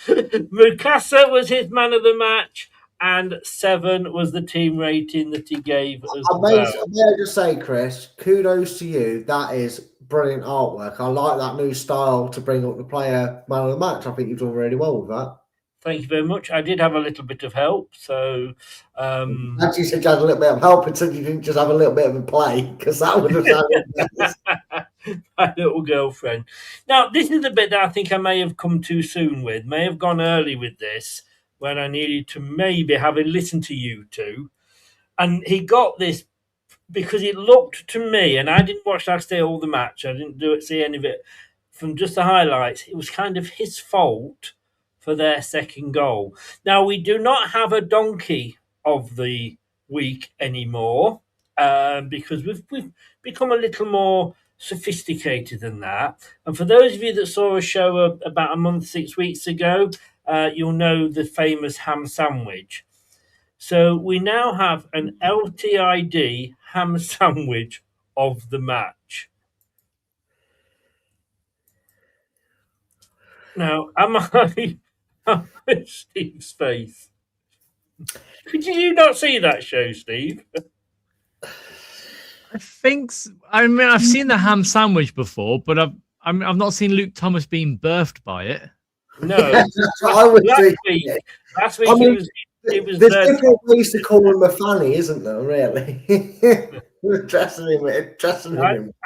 Mikasa was his man of the match, and 7 was the team rating that he gave as well. May I just say, Chris, kudos to you. That is brilliant artwork. I like that new style to bring up the player man of the match. I think you've done really well with that. Thank you very much. I did have a little bit of help, so as you said, you had a little bit of help until you didn't just have a little bit of a play, because that would have sounded nice. My little girlfriend. Now, this is the bit that I think I may have come too soon with, may have gone early with this, when I needed to maybe having listened to you two. And he got this because it looked to me, and I didn't watch last day all the match, I didn't see any of it, from just the highlights, it was kind of his fault for their second goal. Now, we do not have a donkey of the week anymore because we've become a little more sophisticated than that. And for those of you that saw a show about a month, 6 weeks ago, you'll know the famous ham sandwich. So we now have an LTID ham sandwich of the match. Now, am I Steve's face? Did you not see that show, Steve? I think. I mean, I've seen the ham sandwich before, but I've not seen Luke Thomas being birthed by it. No, last week it was there's different ways to call him a fanny, isn't there? Really, dressing him.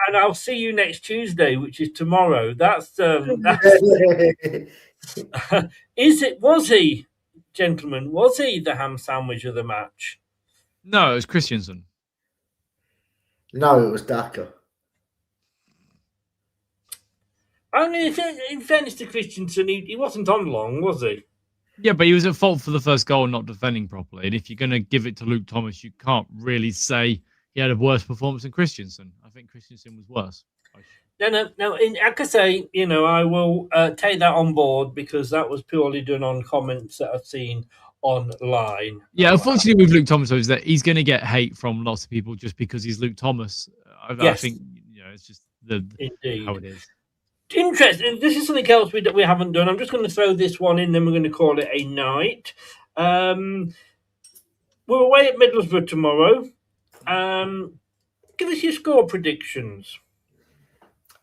And I'll see you next Tuesday, which is tomorrow. Was he, gentlemen? Was he the ham sandwich of the match? No, it was Christensen. No, it was Daka. I mean, in fairness to Christensen, he wasn't on long, was he? Yeah, but he was at fault for the first goal, not defending properly. And if you're going to give it to Luke Thomas, you can't really say he had a worse performance than Christensen. I think Christensen was worse. No. Like I say, I will take that on board because that was purely done on comments that I've seen online. Yeah, unfortunately with Luke Thomas is that he's going to get hate from lots of people just because he's Luke Thomas. I think it's just how it is. Interesting. This is something else we haven't done. I'm just going to throw this one in, then we're going to call it a night. We're away at Middlesbrough tomorrow. Give us your score predictions.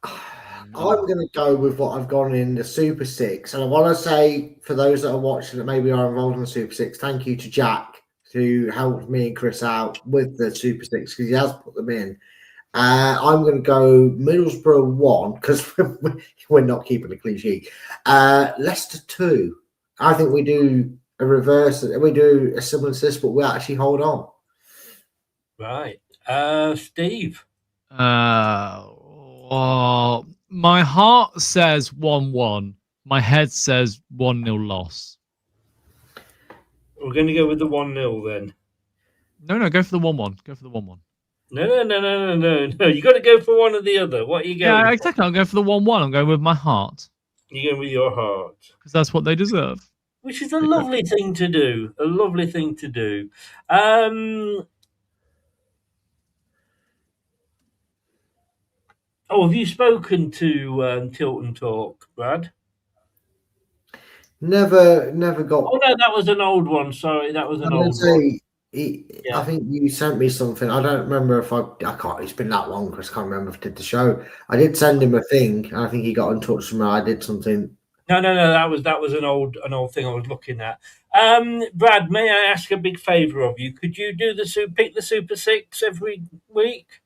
I'm going to go with what I've gone in the Super 6. And I want to say, for those that are watching that maybe are involved in the Super 6, thank you to Jack who helped me and Chris out with the Super 6 because he has put them in. I'm going to go Middlesbrough 1 because we're not keeping a clean sheet. Leicester 2. I think we do a reverse. We do a similar to this, but we actually hold on. Right. Steve? Well, my heart says 1-1. My head says 1-0 loss. We're going to go with the 1-0 then. No, go for the 1-1. Go for the 1-1. No. You got to go for one or the other. What are you going? Yeah, exactly. I'll go for the 1-1. I'm going with my heart. You're going with your heart because that's what they deserve. Which is a lovely thing to do. A lovely thing to do. Have you spoken to Tilton Talk, Brad? Never got. Oh no, that was an old one. Sorry, that was an old one. I think you sent me something. I don't remember if I can't. It's been that long because I can't remember if I did the show. I did send him a thing, and I think he got in touch with me. I did something No. That was an old thing I was looking at. Brad, may I ask a big favour of you? Could you do pick the Super Six every week?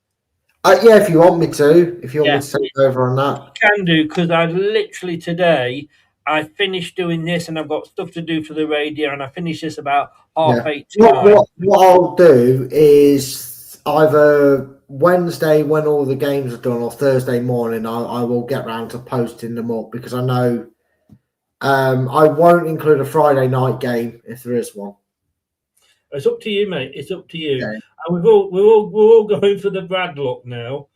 Yeah, if you want me to. If you want me Yeah. to take over on that. Can do, because I literally today I finished doing this and I've got stuff to do for the radio, and I finished this about 8:30 tonight. What I'll do is either Wednesday when all the games are done or Thursday morning I will get round to posting them up, because I know I won't include a Friday night game if there is one. It's up to you, mate. It's up to you. Okay. And we're all going for the Brad look now.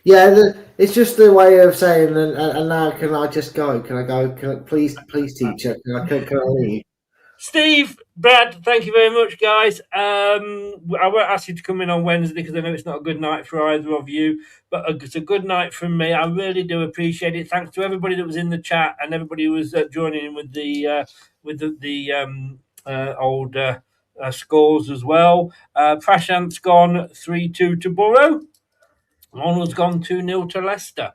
Yeah, it's just the way of saying, and now can I just go? Can I go? Please, teacher, can I leave? Steve, Brad, thank you very much, guys. I won't ask you to come in on Wednesday because I know it's not a good night for either of you, but it's a good night from me. I really do appreciate it. Thanks to everybody that was in the chat and everybody who was joining in with the old scores as well. Prashant's gone 3-2 to Borough. Ronald's gone 2-0 to Leicester.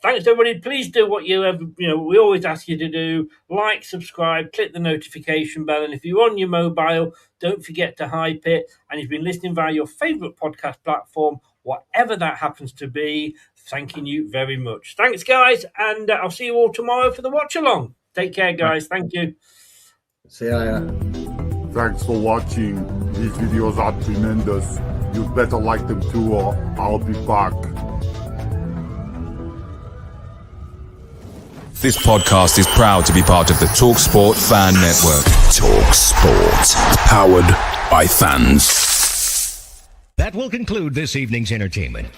Thanks, everybody. Please do what we always ask you to do. Like, subscribe, click the notification bell. And if you're on your mobile, don't forget to hype it. And if you've been listening via your favourite podcast platform, whatever that happens to be, thanking you very much. Thanks, guys. And I'll see you all tomorrow for the watch along. Take care, guys. Thank you. See you later. Thanks for watching. These videos are tremendous. You'd better like them too, or I'll be back. This podcast is proud to be part of the TalkSport Fan Network. TalkSport. Powered by fans. That will conclude this evening's entertainment.